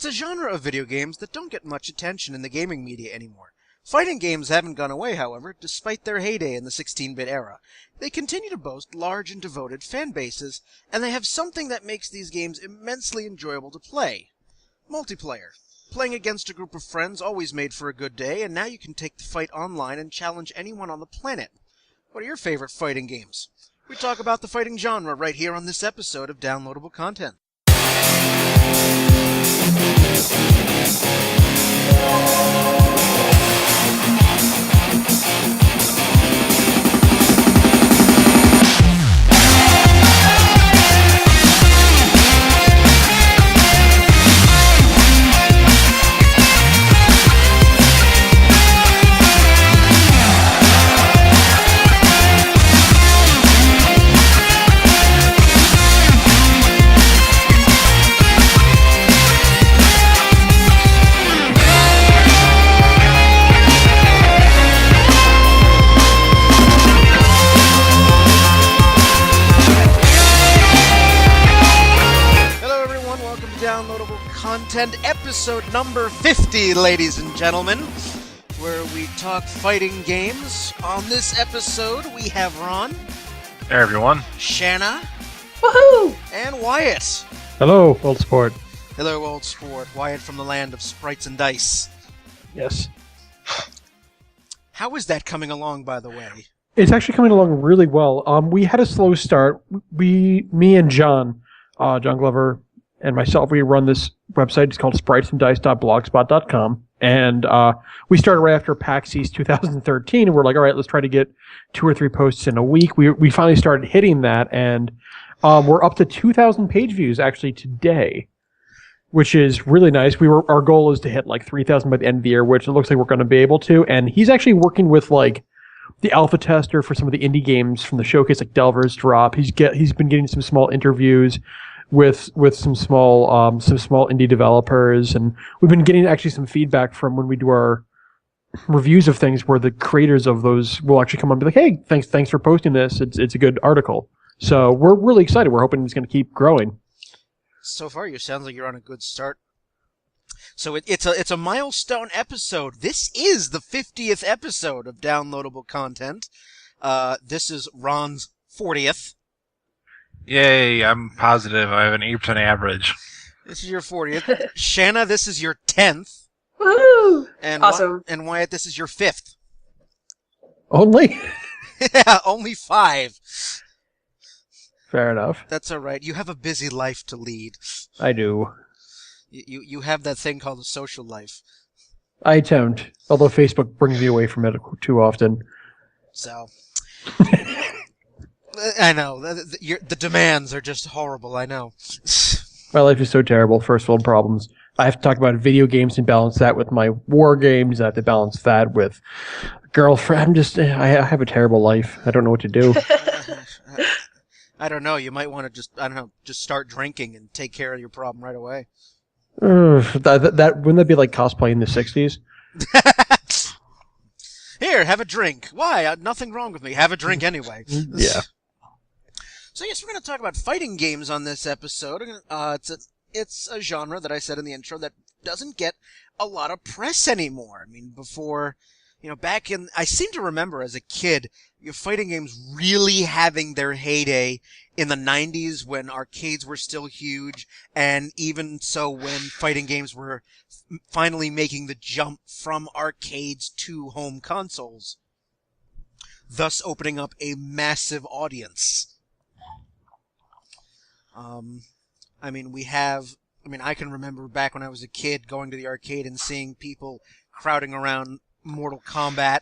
It's a genre of video games that don't get much attention in the gaming media anymore. Fighting games haven't gone away, however, despite their heyday in the 16-bit era. They continue to boast large and devoted fan bases, and they have something that makes these games immensely enjoyable to play. Multiplayer. Playing against a group of friends always made for a good day, and now you can take the fight online and challenge anyone on the planet. What are your favorite fighting games? We talk about the fighting genre right here on this episode of Downloadable Content. Episode number 50, ladies and gentlemen, where we talk fighting games. On this episode, we have Ron. Hey, everyone. Shanna. Woohoo! And Wyatt. Hello, old sport. Hello, old sport. Wyatt from the land of sprites and dice. Yes. How is that coming along, by the way? It's actually coming along really well. We had a slow start. Me and John Glover, and myself, we run this website. It's called spritesanddice.blogspot.com. And we started right after PAX East 2013, and we're like, all right, let's try to get 2 or 3 posts in a week. We finally started hitting that, and we're up to 2,000 page views actually today, which is really nice. Our goal is to hit like 3,000 by the end of the year, which it looks like we're going to be able to. And he's actually working with like the alpha tester for some of the indie games from the showcase, like Delver's Drop. He's been getting some small interviews with some small indie developers, and we've been getting actually some feedback from when we do our reviews of things, where the creators of those will actually come on and be like, "Hey, thanks for posting this. It's a good article." So we're really excited. We're hoping it's going to keep growing. So far, you sound like you're on a good start. So it's a milestone episode. This is the 50th episode of Downloadable Content. This is Ron's 40th. Yay, I'm positive I have an 8% average. This is your 40th. Shanna, this is your 10th. Woohoo! And awesome. And Wyatt, this is your 5th. Only? Yeah, only 5. Fair enough. That's all right. You have a busy life to lead. I do. You have that thing called a social life. I don't. Although Facebook brings me away from it too often. So... I know. The demands are just horrible, I know. My life is so terrible. First world problems. I have to talk about video games and balance that with my war games. I have to balance that with girlfriend. I have a terrible life. I don't know what to do. I don't know. You might want to just start drinking and take care of your problem right away. Wouldn't that be like cosplay in the 60s? Here, have a drink. Why? Nothing wrong with me. Have a drink anyway. Yeah. So yes, we're going to talk about fighting games on this episode. It's a genre that I said in the intro that doesn't get a lot of press anymore. I mean, before, I seem to remember as a kid, fighting games really having their heyday in the 90s when arcades were still huge, and even so when fighting games were finally making the jump from arcades to home consoles, thus opening up a massive audience. I can remember back when I was a kid going to the arcade and seeing people crowding around Mortal Kombat.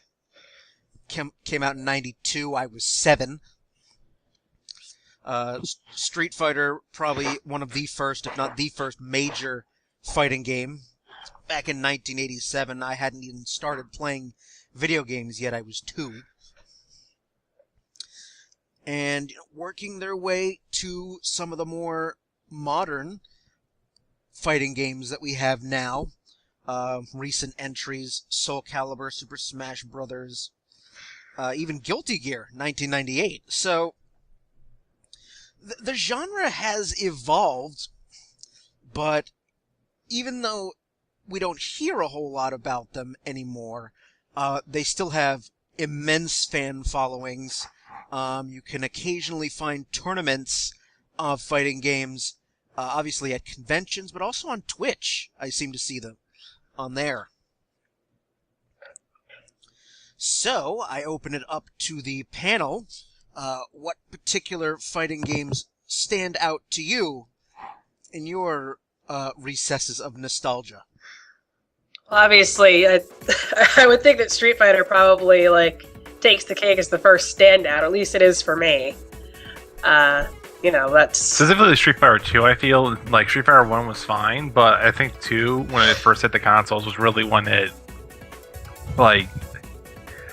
Came out in 92. I was 7. Street Fighter, probably one of the first, if not the first, major fighting game. Back in 1987, I hadn't even started playing video games yet. I was 2. And working their way to some of the more modern fighting games that we have now. Recent entries, Soul Calibur, Super Smash Brothers, even Guilty Gear, 1998. So, the genre has evolved, but even though we don't hear a whole lot about them anymore, they still have immense fan followings. You can occasionally find tournaments of fighting games, obviously at conventions, but also on Twitch. I seem to see them on there. So, I open it up to the panel. What particular fighting games stand out to you in your recesses of nostalgia? Obviously, I would think that Street Fighter probably takes the cake as the first standout. At least it is for me. That's Specifically Street Fighter 2, I feel like Street Fighter 1 was fine, but I think 2, when it first hit the consoles, was really when it,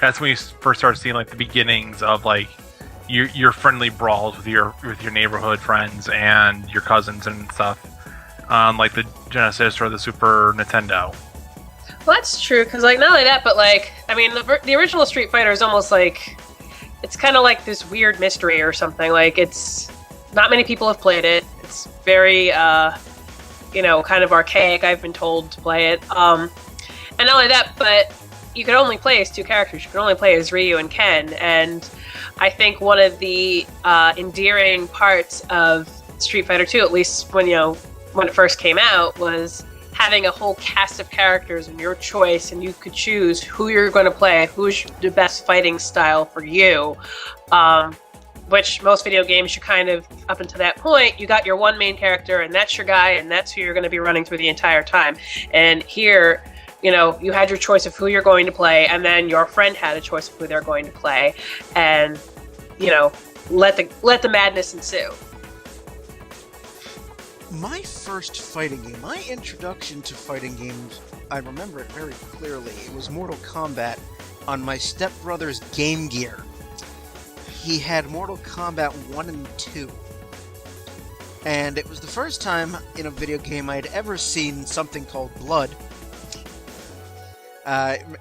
that's when you first started seeing, the beginnings of, your friendly brawls with your neighborhood friends and your cousins and stuff on, the Genesis or the Super Nintendo. Well, that's true, because, not only that, but, the original Street Fighter is almost it's kind of like this weird mystery or something. It's not many people have played it. It's very, kind of archaic, I've been told to play it. And not only that, but you could only play as two characters. You could only play as Ryu and Ken, and I think one of the endearing parts of Street Fighter 2, at least when it first came out, was having a whole cast of characters and your choice, and you could choose who you're going to play, who's the best fighting style for you. Which most video games, you kind of, up until that point, you got your one main character, and that's your guy, and that's who you're going to be running through the entire time. And here, you had your choice of who you're going to play, and then your friend had a choice of who they're going to play, and, let the madness ensue. My first fighting game, my introduction to fighting games, I remember it very clearly. It was Mortal Kombat on my stepbrother's Game Gear. He had Mortal Kombat 1 and 2. And it was the first time in a video game I had ever seen something called blood.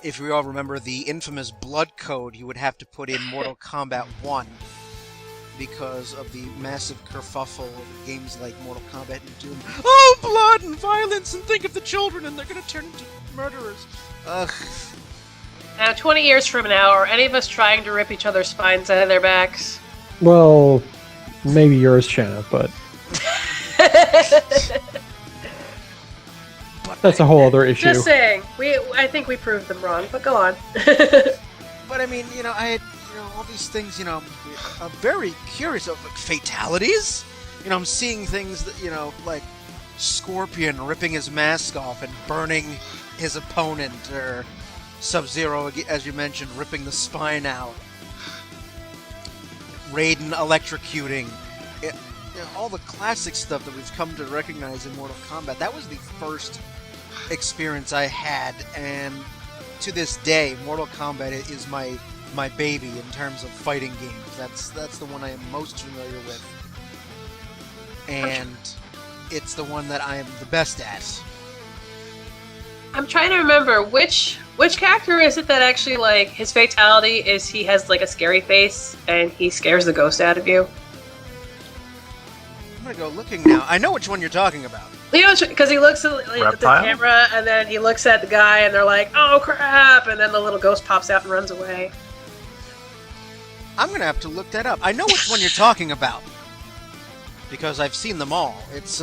If we all remember the infamous blood code you would have to put in Mortal Kombat 1 because of the massive kerfuffle over games like Mortal Kombat and Doom. Oh, blood and violence, and think of the children, and they're gonna turn into murderers. Ugh. Now, 20 years from now, are any of us trying to rip each other's spines out of their backs? Well, maybe yours, Shanna, but that's a whole other issue. Just saying. I think we proved them wrong, but go on. But I mean, I had, all these things, I'm very curious of, fatalities. I'm seeing things that, like Scorpion ripping his mask off and burning his opponent, or Sub-Zero, as you mentioned, ripping the spine out. Raiden electrocuting. All the classic stuff that we've come to recognize in Mortal Kombat. That was the first experience I had, and to this day, Mortal Kombat is my baby in terms of fighting games. That's the one I am most familiar with, and it's the one that I am the best at. I'm trying to remember which character is it that actually, his fatality is he has a scary face and he scares the ghost out of you. I'm gonna go looking now. I know which one you're talking about. Because he looks at the camera and then he looks at the guy and they're like, "Oh crap!" and then the little ghost pops out and runs away. I'm gonna have to look that up. I know which one you're talking about because I've seen them all. It's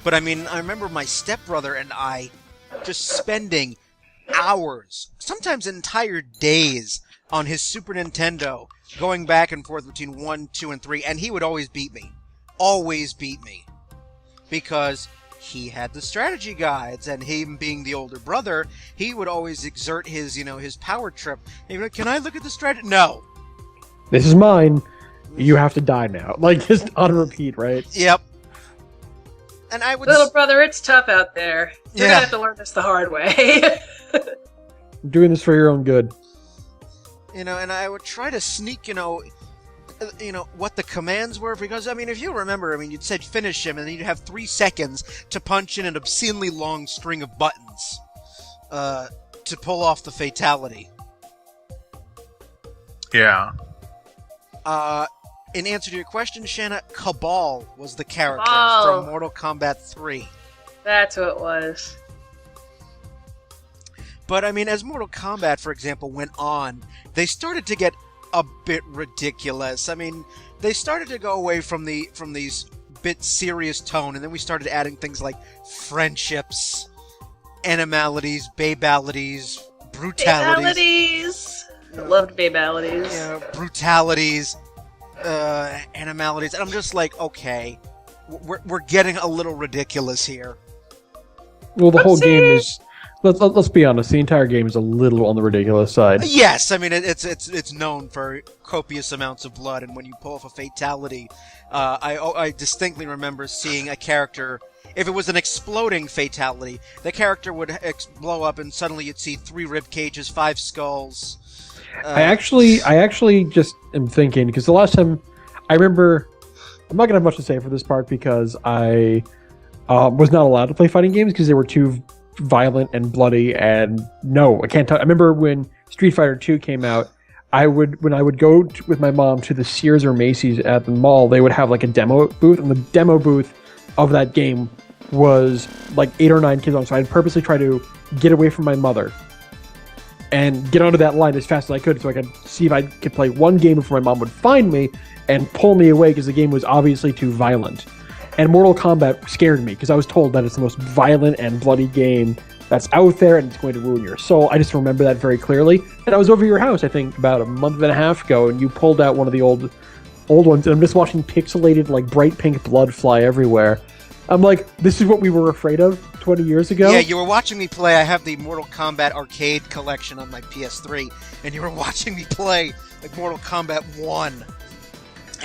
but I mean, I remember my stepbrother and I just spending hours, sometimes entire days, on his Super Nintendo, going back and forth between 1, 2, and 3, and he would always beat me. Always beat me. Because he had the strategy guides, and him being the older brother, he would always exert his, his power trip. He'd be like, "Can I look at the strategy?" No. This is mine. You have to die now. Just on repeat, right? Yep. And I would... Little brother, it's tough out there. You're gonna have to learn this the hard way. I'm doing this for your own good. And I would try to sneak, what the commands were, because, I mean, if you remember, you'd said finish him, and then you'd have 3 seconds to punch in an obscenely long string of buttons to pull off the fatality. Yeah. In answer to your question, Shanna, Cabal was the character Oh. from Mortal Kombat 3. That's who it was. But I mean, as Mortal Kombat, for example, went on, they started to get a bit ridiculous. I mean, they started to go away from these bit serious tone, and then we started adding things like friendships, animalities, babalities, brutalities. I loved babalities. Brutalities, animalities, and I'm just like, okay, we're getting a little ridiculous here. Well, the whole game is. Let's be honest. The entire game is a little on the ridiculous side. Yes, I mean it's known for copious amounts of blood, and when you pull off a fatality, I distinctly remember seeing a character. If it was an exploding fatality, the character would blow up, and suddenly you'd see 3 rib cages, 5 skulls. I actually just am thinking, because the last time I remember, I'm not gonna have much to say for this part because I was not allowed to play fighting games because they were too violent and bloody, and no, I can't. I remember when Street Fighter 2 came out. When I would go with my mom to the Sears or Macy's at the mall, they would have like a demo booth, and the demo booth of that game was like 8 or 9 kids long. So I'd purposely try to get away from my mother and get onto that line as fast as I could, so I could see if I could play one game before my mom would find me and pull me away because the game was obviously too violent. And Mortal Kombat scared me because I was told that it's the most violent and bloody game that's out there and it's going to ruin your soul. I just remember that very clearly. And I was over your house, I think, about a month and a half ago, and you pulled out one of the old ones, and I'm just watching pixelated, like, bright pink blood fly everywhere. I'm like, this is what we were afraid of 20 years ago? Yeah, you were watching me play. I have the Mortal Kombat arcade collection on my PS3, and you were watching me play like Mortal Kombat 1.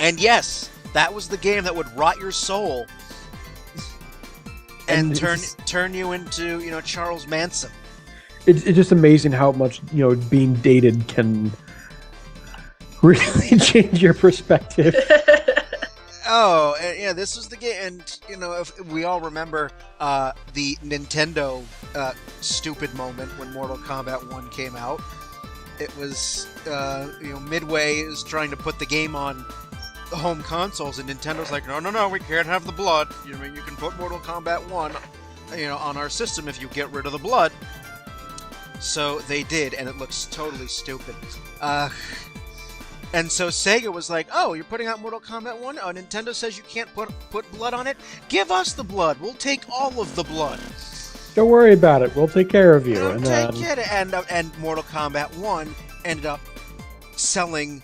And yes, that was the game that would rot your soul and turn you into, Charles Manson. It's just amazing how much, being dated can really change your perspective. Oh, yeah, this was the game, and, if we all remember the Nintendo stupid moment when Mortal Kombat 1 came out. It was, Midway is trying to put the game on the home consoles, and Nintendo's like, no, we can't have the blood. You can put Mortal Kombat 1, on our system if you get rid of the blood. So they did, and it looks totally stupid. And so Sega was like, oh, you're putting out Mortal Kombat 1? Oh, Nintendo says you can't put blood on it? Give us the blood. We'll take all of the blood. Don't worry about it. We'll take care of you. And Mortal Kombat 1 ended up selling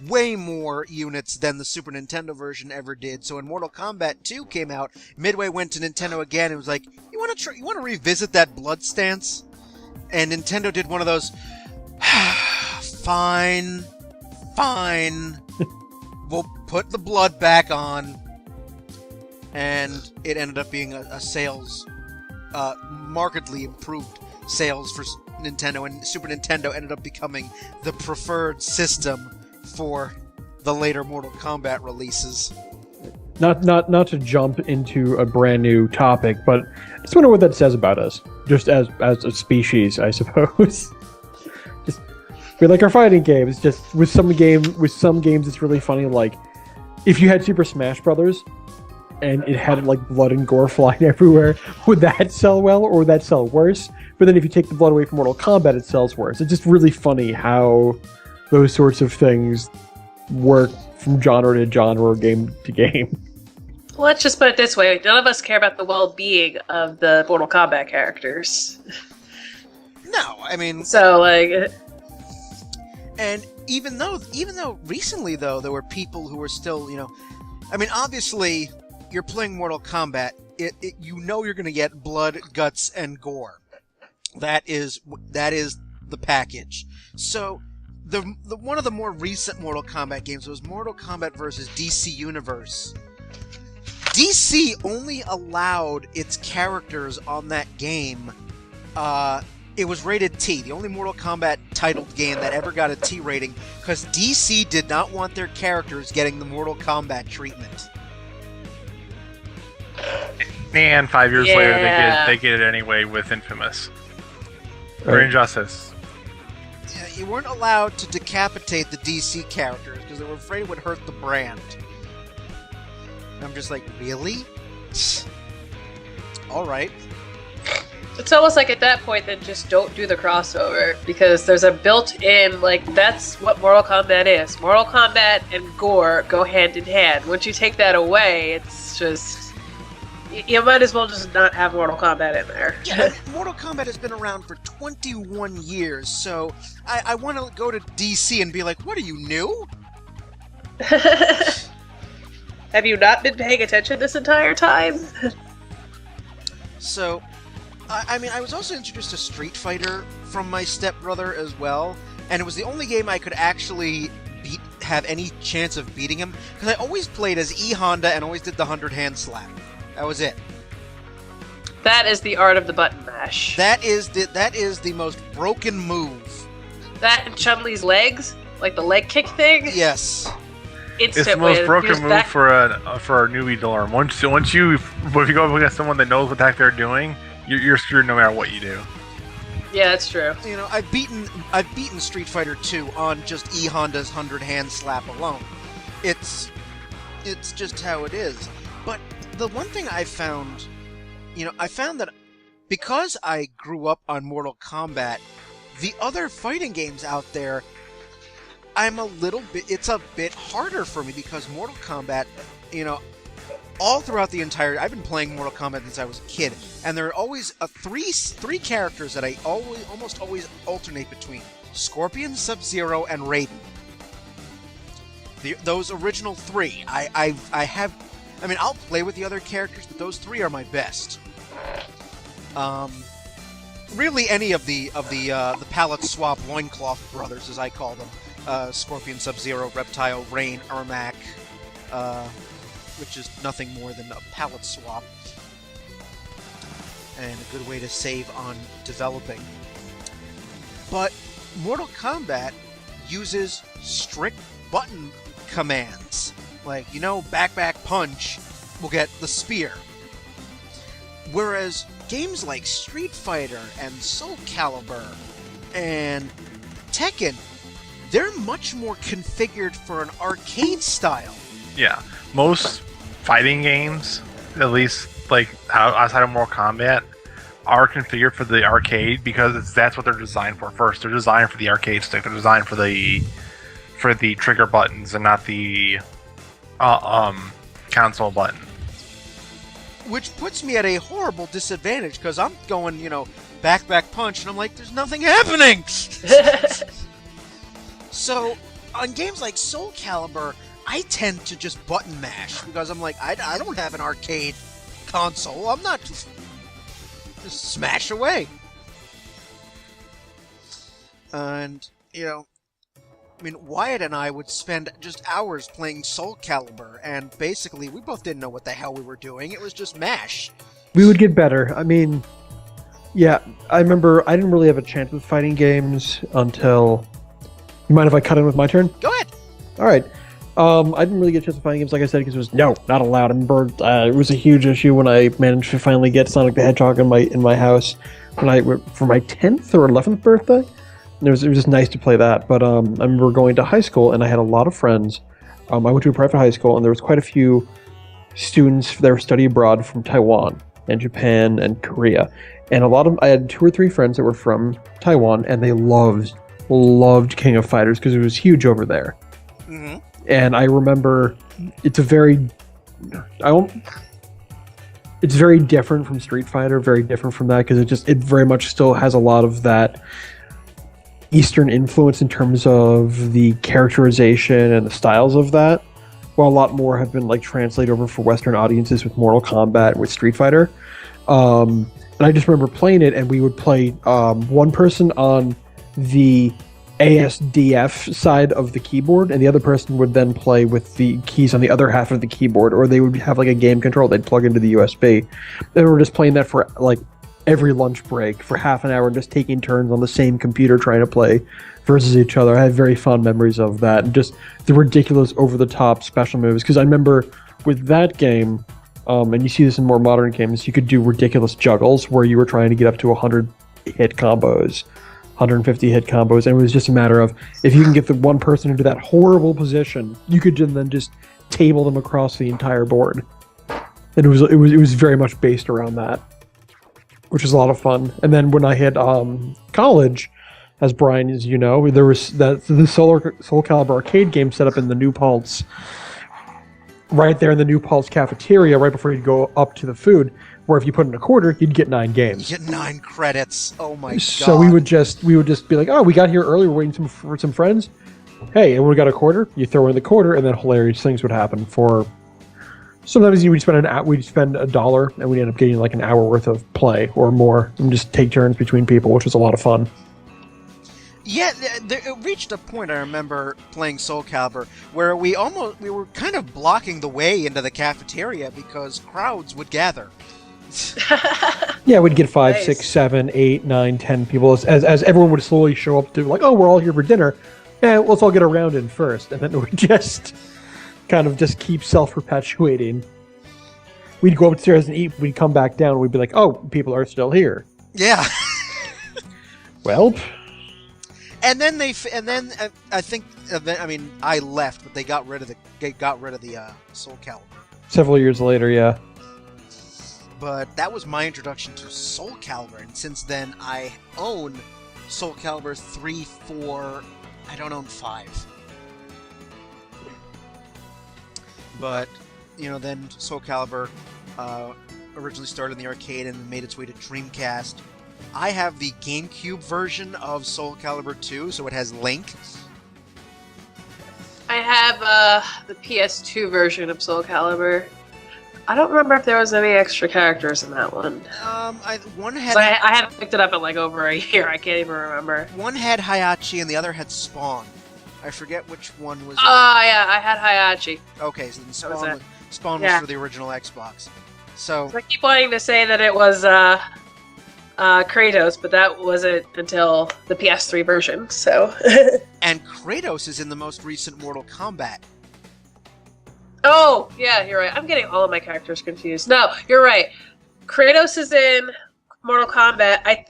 way more units than the Super Nintendo version ever did. So when Mortal Kombat 2 came out, Midway went to Nintendo again and was like, you want to revisit that blood stance? And Nintendo did one of those, fine, we'll put the blood back on. And it ended up being a sales, markedly improved sales for Nintendo, and Super Nintendo ended up becoming the preferred system for the later Mortal Kombat releases. Not to jump into a brand new topic, but I just wonder what that says about us, just as a species, I suppose. Just we like our fighting games. Just with some games, it's really funny. Like if you had Super Smash Brothers, and it had like blood and gore flying everywhere, would that sell well or would that sell worse? But then if you take the blood away from Mortal Kombat, it sells worse. It's just really funny how those sorts of things work from genre to genre or game to game. Well, let's just put it this way. None of us care about the well-being of the Mortal Kombat characters. No, I mean... So, like... And even though recently, though, there were people who were still, I mean, obviously, you're playing Mortal Kombat, you're going to get blood, guts, and gore. That is the package. So... The one of the more recent Mortal Kombat games was Mortal Kombat vs. DC Universe. DC only allowed its characters on that game. It was rated T, the only Mortal Kombat titled game that ever got a T rating, because DC did not want their characters getting the Mortal Kombat treatment. And 5 years later, they get it anyway with Infamous. Or Injustice. You weren't allowed to decapitate the DC characters because they were afraid it would hurt the brand. And I'm just like, really? all right. It's almost like at that point, then just don't do the crossover, because there's a built-in, like, that's what Mortal Kombat is. Mortal Kombat and gore go hand in hand. Once you take that away, it's just... You might as well just not have Mortal Kombat in there. Yeah, Mortal Kombat has been around for 21 years, so I want to go to DC and be like, what, are you new? Have you not been paying attention this entire time? So... I mean, I was also introduced to Street Fighter from my stepbrother as well, and it was the only game I could actually have any chance of beating him, because I always played as E Honda and always did the 100-hand slap. That was it. That is the art of the button mash. That is the most broken move. That and Chun-Li's legs, like the leg kick thing. Yes. It's the most broken move for a newbie to learn. If you go up against someone that knows what the heck they're doing, you're screwed no matter what you do. Yeah, that's true. You know, I've beaten Street Fighter 2 on just E Honda's 100-hand slap alone. It's just how it is. But the one thing I found that because I grew up on Mortal Kombat, the other fighting games out there, it's a bit harder for me, because Mortal Kombat, you know, all throughout the entire... I've been playing Mortal Kombat since I was a kid, and there are always three characters that I almost always alternate between. Scorpion, Sub-Zero, and Raiden. Those original three. I'll play with the other characters, but those three are my best. Really any of the palette swap loincloth brothers, as I call them. Scorpion, Sub-Zero, Reptile, Rain, Ermac, which is nothing more than a palette swap, and a good way to save on developing. But Mortal Kombat uses strict button commands. Like, back punch will get the spear. Whereas games like Street Fighter and Soul Calibur and Tekken, they're much more configured for an arcade style. Yeah, most fighting games, at least like outside of Mortal Kombat, are configured for the arcade, because that's what they're designed for. First, they're designed for the arcade stick. They're designed for the trigger buttons and not the console button. Which puts me at a horrible disadvantage, because I'm going, back punch, and I'm like, there's nothing happening. So on games like Soul Calibur, I tend to just button mash, because I'm like, I don't have an arcade console. I'm not just smash away. And, Wyatt and I would spend just hours playing Soul Calibur, and basically we both didn't know what the hell we were doing. It was just mash. We would get better. Yeah, I remember I didn't really have a chance with fighting games until... You mind if I cut in with my turn? Go ahead. All right. I didn't really get a chance to fighting games, like I said, because it was not allowed. I remember it was a huge issue when I managed to finally get Sonic the Hedgehog in my house for my 10th or 11th birthday. And it was just nice to play that. But I remember going to high school, and I had a lot of friends. I went to a private high school, and there was quite a few students that were study abroad from Taiwan and Japan and Korea. And I had 2 or 3 friends that were from Taiwan, and they loved King of Fighters because it was huge over there. Mm-hmm. And I remember it's very different from Street Fighter, very different from that, because it very much still has a lot of that Eastern influence in terms of the characterization and the styles of that, while a lot more have been translated over for Western audiences with Mortal Kombat and with Street Fighter. And I just remember playing it, and we would play one person on the ASDF side of the keyboard, and the other person would then play with the keys on the other half of the keyboard, or they would have a game control they'd plug into the USB. They were just playing that for every lunch break for half an hour, just taking turns on the same computer trying to play versus each other. I have very fond memories of that, and just the ridiculous over-the-top special moves, because I remember with that game, and you see this in more modern games, you could do ridiculous juggles where you were trying to get up to 100 hit combos, 150 hit combos, and it was just a matter of, if you can get the one person into that horrible position, you could then just table them across the entire board. And it was very much based around that. which was a lot of fun. And then when I hit college, as Brian, as you know, there was the Soul Calibur arcade game set up in the New Paltz, right there in the New Paltz cafeteria, right before you'd go up to the food, where if you put in a quarter, you'd get 9 games. You get 9 credits. Oh my god. So we would just be like, oh, we got here early, we're waiting for some friends. Hey, and when we got a quarter, you throw in the quarter, and then hilarious things would happen. For sometimes we'd spend $1, and we'd end up getting like an hour worth of play or more, and just take turns between people, which was a lot of fun. Yeah, it reached a point, I remember playing Soul Calibur, where we were kind of blocking the way into the cafeteria because crowds would gather. Yeah, we'd get 5, Nice. 6, 7, 8, 9, 10 people as everyone would slowly show up to like, oh, we're all here for dinner. Yeah, let's all get around in first, and then we just kind of just keep self-perpetuating. We'd go upstairs and eat. We'd come back down. And we'd be like, oh, people are still here. Yeah. Well, And then I left, but they got rid of the Soul Calibur. several years later, yeah. But that was my introduction to Soul Calibur, and since then I own Soul Calibur 3, 4. I don't own 5. But then Soul Calibur originally started in the arcade and made its way to Dreamcast. I have the GameCube version of Soul Calibur 2, so it has Link. I have the PS2 version of Soul Calibur. I don't remember if there was any extra characters in that one. One 'Cause had I haven't picked it up in like over a year. I can't even remember. one had Hayachi and the other had Spawn. I forget which one was. Oh yeah, I had Hayachi. Okay, so then That was it. Spawn Yeah. was for the original Xbox. So I keep wanting to say that it was Kratos, but that wasn't until the PS3 version. So. and Kratos is in the most recent Mortal Kombat. Oh, yeah, you're right. I'm getting all of my characters confused. No, you're right. Kratos is in Mortal Kombat. I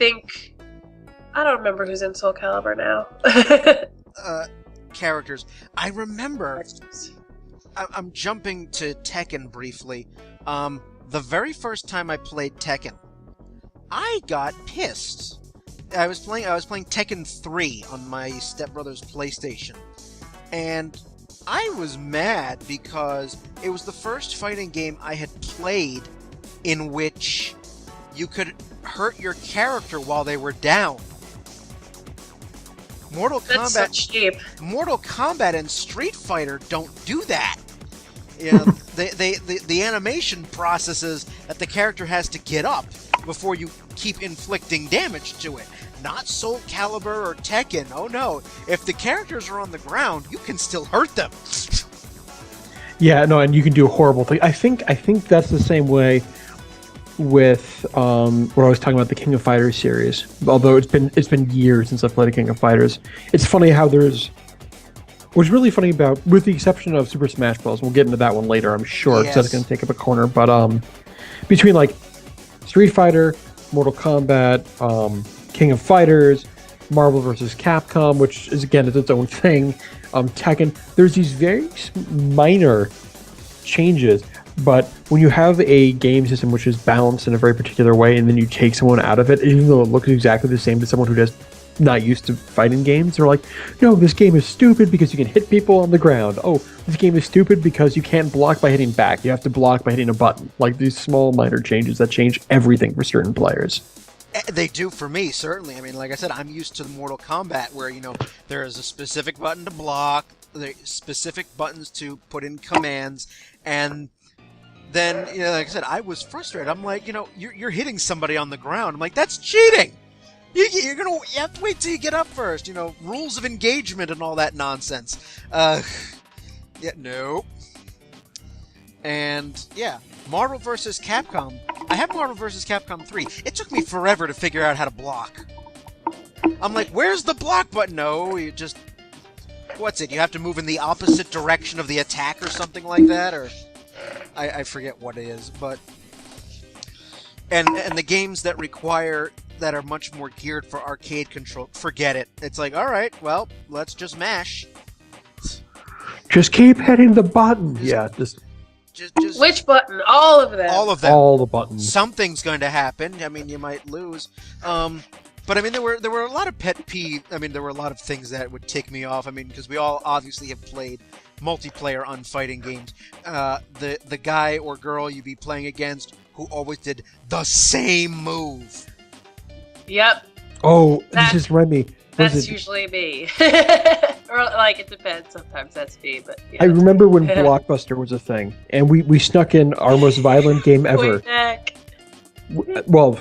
don't remember who's in Soul Calibur now. Characters. I remember. I'm jumping to Tekken briefly. The very first time I played Tekken, I got pissed. I was playing Tekken 3 on my stepbrother's PlayStation, and I was mad because it was the first fighting game I had played in which you could hurt your character while they were down. That's so cheap. Mortal Kombat and Street Fighter don't do that. The animation processes that the character has to get up before you keep inflicting damage to it. Not Soul Calibur or Tekken. Oh no. If the characters are on the ground, you can still hurt them. Yeah, no, and you can do horrible things. I think that's the same way with what I was talking about, the King of Fighters series. Although it's been years since I've played a King of Fighters. It's funny how what's really funny about, with the exception of Super Smash Bros. We'll get into that one later, I'm sure, because that's going to take up a corner. But between like Street Fighter, Mortal Kombat, King of Fighters, Marvel vs. Capcom, which is again its own thing, Tekken, there's these very minor changes, but when you have a game system which is balanced in a very particular way, and then you take someone out of it, even though it looks exactly the same to someone who does not used to fighting games, they're like, no, this game is stupid because you can hit people on the ground. Oh, this game is stupid because you can't block by hitting back. You have to block by hitting a button. Like these small minor changes that change everything for certain players. They do for me, certainly. I mean, like I said, I'm used to the Mortal Kombat where, there is a specific button to block, there are specific buttons to put in commands, and then, like I said, I was frustrated. I'm like, you're hitting somebody on the ground. I'm like, that's cheating! You have to wait till you get up first. Rules of engagement and all that nonsense. No. And, yeah, Marvel vs. Capcom. I have Marvel vs. Capcom 3. It took me forever to figure out how to block. I'm like, where's the block button? No, you just... What's it? You have to move in the opposite direction of the attack or something like that? Or I forget what it is, but... And the games that are much more geared for arcade control, forget it. It's like, alright, well, let's just mash. Just keep hitting the button. Yeah, just Just Which button? All of them. all of them. All the buttons. Something's going to happen. I mean, you might lose. But I mean, there were a lot of pet peeve. I mean, there were a lot of things that would tick me off. I mean, because we all obviously have played multiplayer on fighting games. The guy or girl you'd be playing against who always did the same move. Yep. Oh, That- this just reminded me. That's usually me. Or, like, it depends. Sometimes that's me, but... Yeah, I remember when Blockbuster was a thing, and we snuck in our most violent game ever. Well,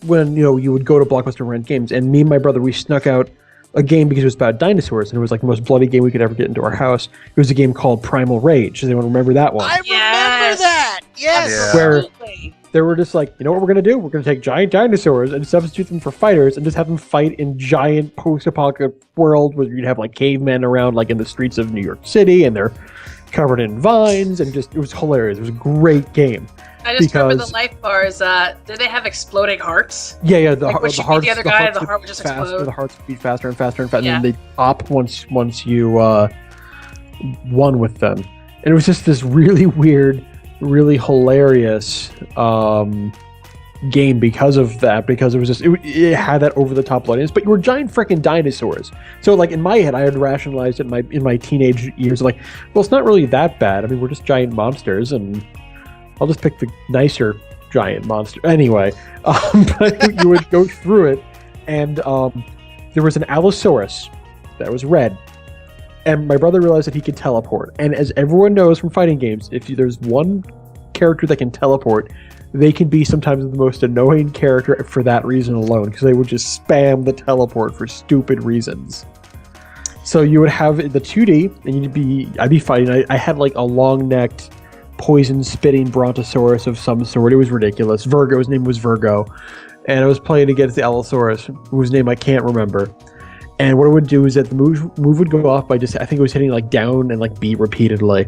when you would go to Blockbuster and rent games, and me and my brother, we snuck out a game because it was about dinosaurs, and it was like the most bloody game we could ever get into our house. It was a game called Primal Rage. Does anyone remember that one? I remember that. Yes. Yeah. Where Absolutely. they were just like, you know what we're going to do? We're going to take giant dinosaurs and substitute them for fighters and just have them fight in giant post-apocalyptic world where you'd have like cavemen around like in the streets of New York City and they're covered in vines and just, it was hilarious. It was a great game. I just remember because- the life bars. Did they have exploding hearts? Yeah, the Like, when the you beat hearts, the other guy, hearts the heart would just faster, explode? the hearts would beat faster and faster and faster, Yeah. and they pop once you won with them. And it was just this really weird, really hilarious game because of that, because it was just it had that over the top bloodiness, but you were giant freaking dinosaurs. So like in my head I had rationalized it in my teenage years like, well, it's not really that bad. I mean, we're just giant monsters and I'll just pick the nicer giant monster anyway. But you would go through it and there was an Allosaurus that was red, and my brother realized that he could teleport, and as everyone knows from fighting games, if there's one character that can teleport, they can be sometimes the most annoying character for that reason alone, because they would just spam the teleport for stupid reasons. So you would have the 2D, and I'd be fighting. I had like a long-necked, poison-spitting brontosaurus of some sort. It was ridiculous. His name was Virgo, and I was playing against the Allosaurus, whose name I can't remember. And what it would do is that the move would go off by just, I think it was hitting like down and like B repeatedly.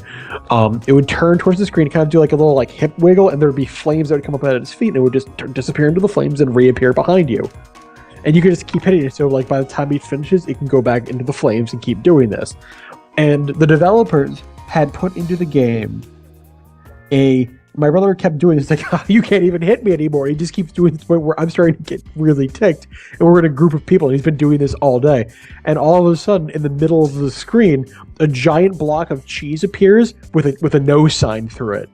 It would turn towards the screen, kind of do like a little like hip wiggle, and there would be flames that would come up out of its feet, and it would just disappear into the flames and reappear behind you. And you could just keep hitting it, so like by the time it finishes, it can go back into the flames and keep doing this. And the developers had put into the game my brother kept doing this, like, oh, you can't even hit me anymore. He just keeps doing this point where I'm starting to get really ticked, and we're in a group of people, and he's been doing this all day. And all of a sudden, in the middle of the screen, a giant block of cheese appears with a no sign through it.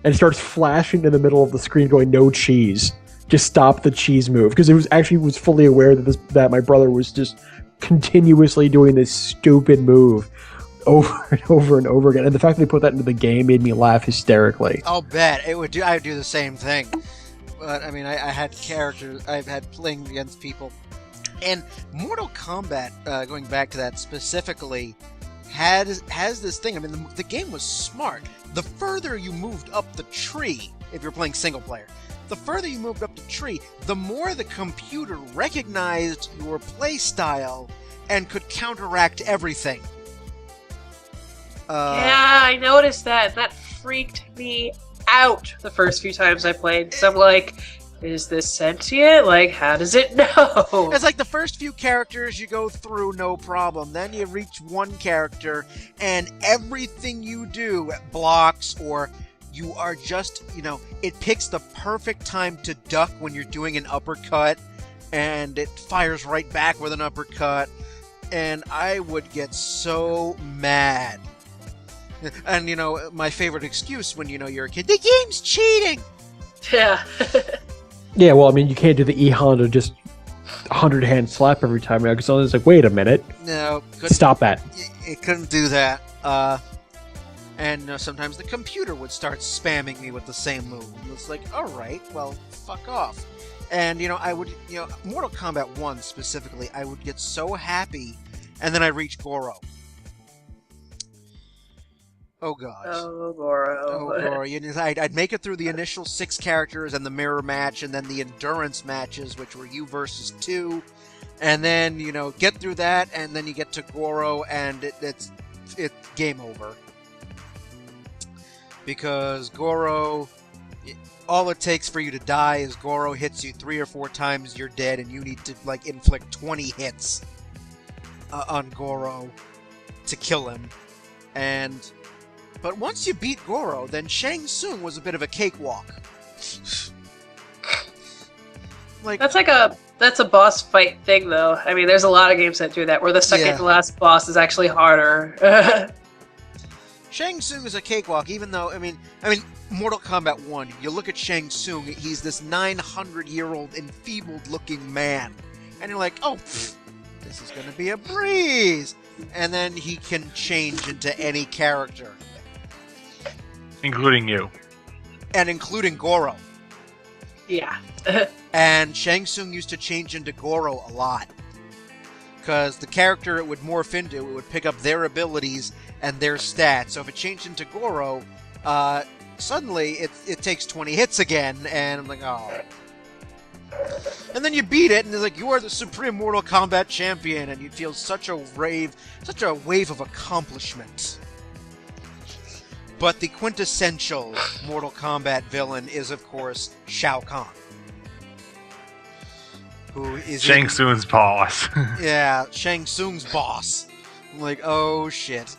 And it starts flashing in the middle of the screen going, no cheese. Just stop the cheese move. Because it was fully aware that my brother was just continuously doing this stupid move over and over and over again, and the fact that they put that into the game made me laugh hysterically. I'll bet it would do. I would do the same thing. But I mean, I had characters. I've had playing against people, and Mortal Kombat. Going back to that specifically, has this thing. I mean, the game was smart. The further you moved up the tree, if you're playing single player, the further you moved up the tree, the more the computer recognized your play style and could counteract everything. Yeah, I noticed that. That freaked me out the first few times I played. So I'm like, is this sentient? Like, how does it know? It's like the first few characters you go through, no problem. Then you reach one character, and everything you do blocks, or you are just, it picks the perfect time to duck when you're doing an uppercut, and it fires right back with an uppercut, and I would get so mad. And, my favorite excuse when, you're a kid, the game's cheating! Yeah. Yeah, well, I mean, you can't do the E-Honda just 100-hand slap every time now, because it's like, wait a minute. No. Stop that. It couldn't do that. And sometimes the computer would start spamming me with the same move. And it's like, alright, well, fuck off. And, I would, Mortal Kombat 1 specifically, I would get so happy, and then I reach Goro. Oh, God. Oh, Goro. Oh, Goro. I'd make it through the initial 6 characters and the mirror match, and then the endurance matches, which were you versus 2. And then, get through that, and then you get to Goro, and it's game over. Because Goro, all it takes for you to die is Goro hits you 3 or 4 times, you're dead, and you need to, inflict 20 hits on Goro to kill him. And But once you beat Goro, then Shang Tsung was a bit of a cakewalk. Like that's a boss fight thing, though. I mean, there's a lot of games that do that, where the second to last boss is actually harder. Shang Tsung is a cakewalk, even though I mean, Mortal Kombat 1. You look at Shang Tsung; he's this 900-year-old enfeebled-looking man, and you're like, oh, this is going to be a breeze. And then he can change into any character, including you, and including Goro. Yeah. And Shang Tsung used to change into Goro a lot. Because the character it would morph into, it would pick up their abilities and their stats. So if it changed into Goro, suddenly it takes 20 hits again, and I'm like, oh. And then you beat it, and it's like, you are the Supreme Mortal Kombat Champion, and you feel such a wave of accomplishment. But the quintessential Mortal Kombat villain is, of course, Shao Kahn. Who is Shang Tsung's boss. Yeah, Shang Tsung's boss. I'm like, oh shit.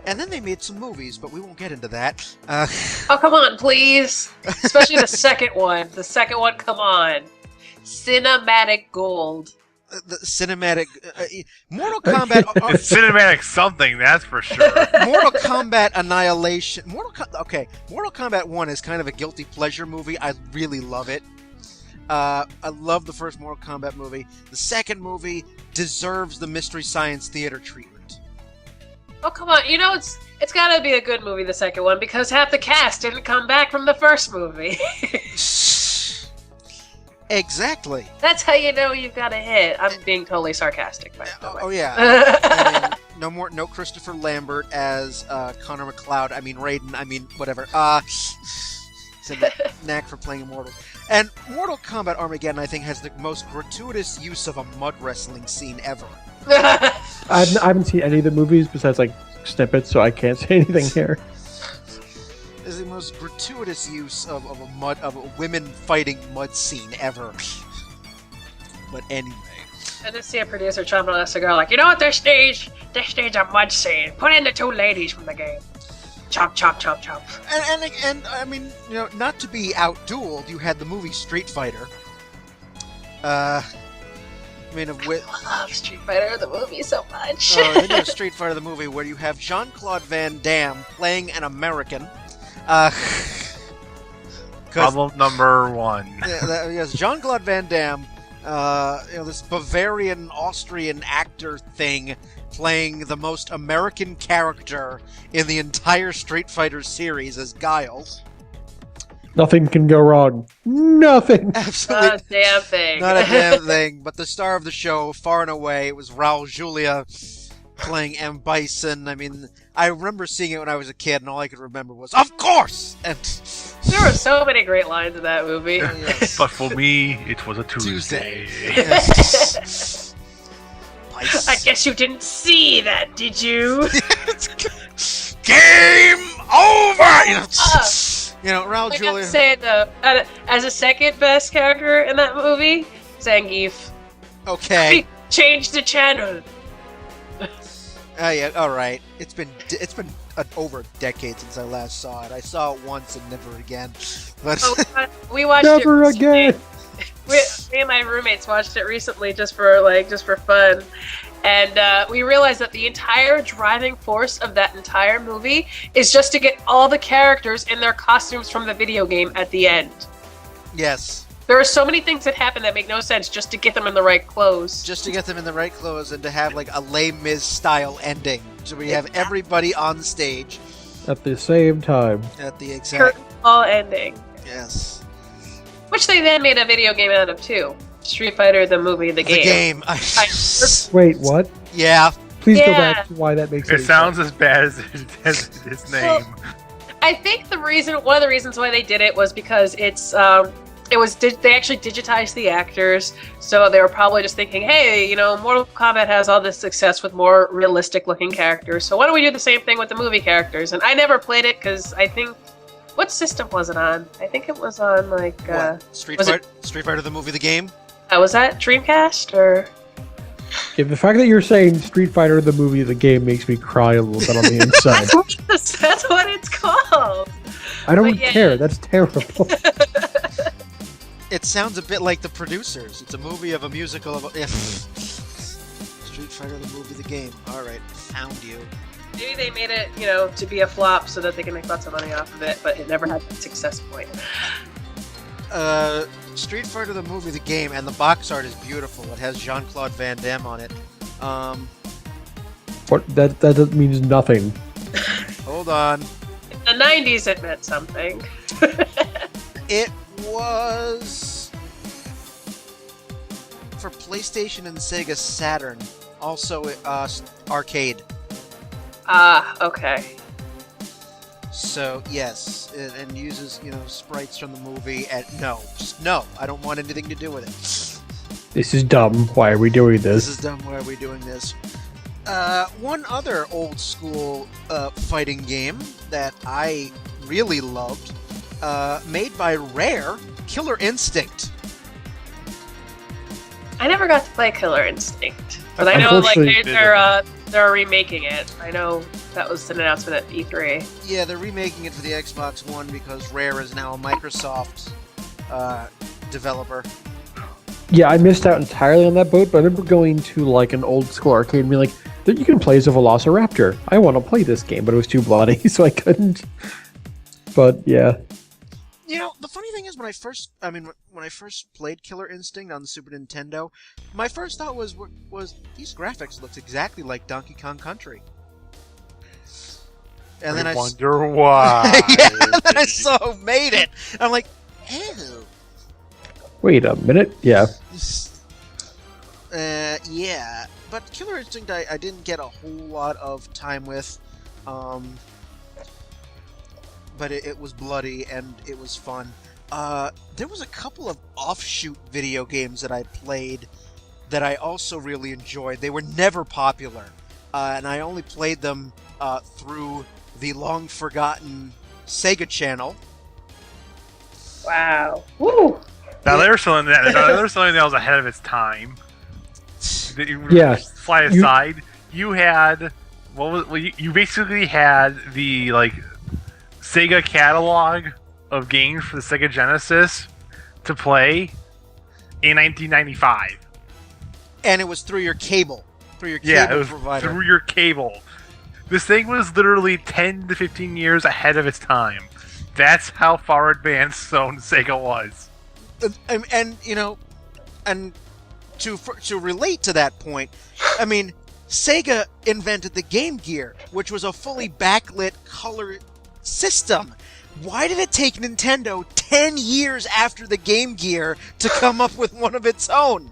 And then they made some movies, but we won't get into that. Oh, come on, please. Especially the second one. The second one, come on. Cinematic Gold. The cinematic... Mortal Kombat... Cinematic something, that's for sure. Mortal Kombat Annihilation... Mortal Kombat 1 is kind of a guilty pleasure movie. I really love it. I love the first Mortal Kombat movie. The second movie deserves the Mystery Science Theater treatment. Oh, come on. You know, it's gotta be a good movie, the second one, because half the cast didn't come back from the first movie. Exactly. That's how you know you've got a hit. I'm being totally sarcastic, by the way. Oh, yeah. I mean, no Christopher Lambert as Connor McLeod. I mean, Raiden. I mean, whatever. Said that knack for playing Immortals. And Mortal Kombat Armageddon, I think, has the most gratuitous use of a mud wrestling scene ever. I haven't seen any of the movies besides like snippets, so I can't say anything here. Is the most gratuitous use of a women fighting mud scene ever. But anyway. I just see a producer chomping on a cigar like, you know what, they stage a mud scene. Put in the two ladies from the game. Chop, chop, chop, chop. And I mean, you know, not to be out-dueled, you had the movie Street Fighter. I love Street Fighter, the movie, so much. Then you have Street Fighter, the movie, where you have Jean-Claude Van Damme playing an American. Problem number one. Yes, Jean-Claude Van Damme, this Bavarian, Austrian actor thing, playing the most American character in the entire Street Fighter series as Guile. Nothing can go wrong. Nothing. Absolutely. Not a damn thing. Not a damn thing. But the star of the show, far and away, it was Raul Julia playing M. Bison. I mean, I remember seeing it when I was a kid, and all I could remember was, of course! And there were so many great lines in that movie. Yes. But for me, it was a Tuesday. Yes. I guess you didn't see that, did you? Game over! Raul I Julia. got to say, though, as a second best character in that movie, Zangief. Okay. Change the channel. Yeah, all right. It's been over a decade since I last saw it. I saw it once and never again. But we watched never it again. Me and my roommates watched it recently just for fun, and we realized that the entire driving force of that entire movie is just to get all the characters in their costumes from the video game at the end. Yes. There are so many things that happen that make no sense just to get them in the right clothes. Just to get them in the right clothes and to have like a Les Mis style ending. So we have everybody on stage At the same time. at the exact Curtain call ending. yes. Which they then made a video game out of too. Street Fighter, the movie, the game. Wait, what? Yeah. Please go Yeah. back to why that makes It any sounds sense. as bad as his name. Well, I think one of the reasons why they did it was because they actually digitized the actors, so they were probably just thinking, hey, Mortal Kombat has all this success with more realistic looking characters, so why don't we do the same thing with the movie characters? And I never played it because I think, what system was it on? I think it was on What? Street Fighter the movie, the game? Was that Dreamcast or? If the fact that you're saying Street Fighter the movie, the game, makes me cry a little bit on the inside. That's what it's called. I don't care. That's terrible. It sounds a bit like The Producers. It's a movie of a musical of Street Fighter the movie, the game. Alright, found you. Maybe they made it, to be a flop so that they can make lots of money off of it, but it never had that success point. Street Fighter the movie, the game, and the box art is beautiful. It has Jean-Claude Van Damme on it. What? That means nothing. Hold on. In the 90s, it meant something. It was for PlayStation and Sega Saturn. Also, arcade. Ah, okay. So, yes, and uses, sprites from the movie, and no, I don't want anything to do with it. This is dumb. Why are we doing This this? is dumb, why are we doing this? One other old school fighting game that I really loved, made by Rare, Killer Instinct. I never got to play Killer Instinct, but I know they're remaking it. I know that was an announcement at E3. Yeah, they're remaking it for the Xbox One because Rare is now a Microsoft developer. Yeah, I missed out entirely on that boat, but I remember going to like an old school arcade and being like, you can play as a Velociraptor. I want to play this game, but it was too bloody, so I couldn't. But yeah. The funny thing is, when I first played Killer Instinct on the Super Nintendo, my first thought was these graphics looked exactly like Donkey Kong Country. And then I wonder why. Yeah, and then I saw who made it. I'm like, ew. Wait a minute. Yeah. Yeah. But Killer Instinct, I didn't get a whole lot of time with. But it was bloody and it was fun. There was a couple of offshoot video games that I played that I also really enjoyed. They were never popular, and I only played them through the long-forgotten Sega channel. Wow. Woo! Now there's something that was ahead of its time. Yeah. Slide aside. You had you basically had the Sega catalog of games for the Sega Genesis to play in 1995. And it was through your cable. Yeah, it was provider. through your cable. This thing was literally 10 to 15 years ahead of its time. That's how far advanced Sega was. And to relate to that point, Sega invented the Game Gear, which was a fully backlit color system. Why did it take Nintendo 10 years after the Game Gear to come up with one of its own?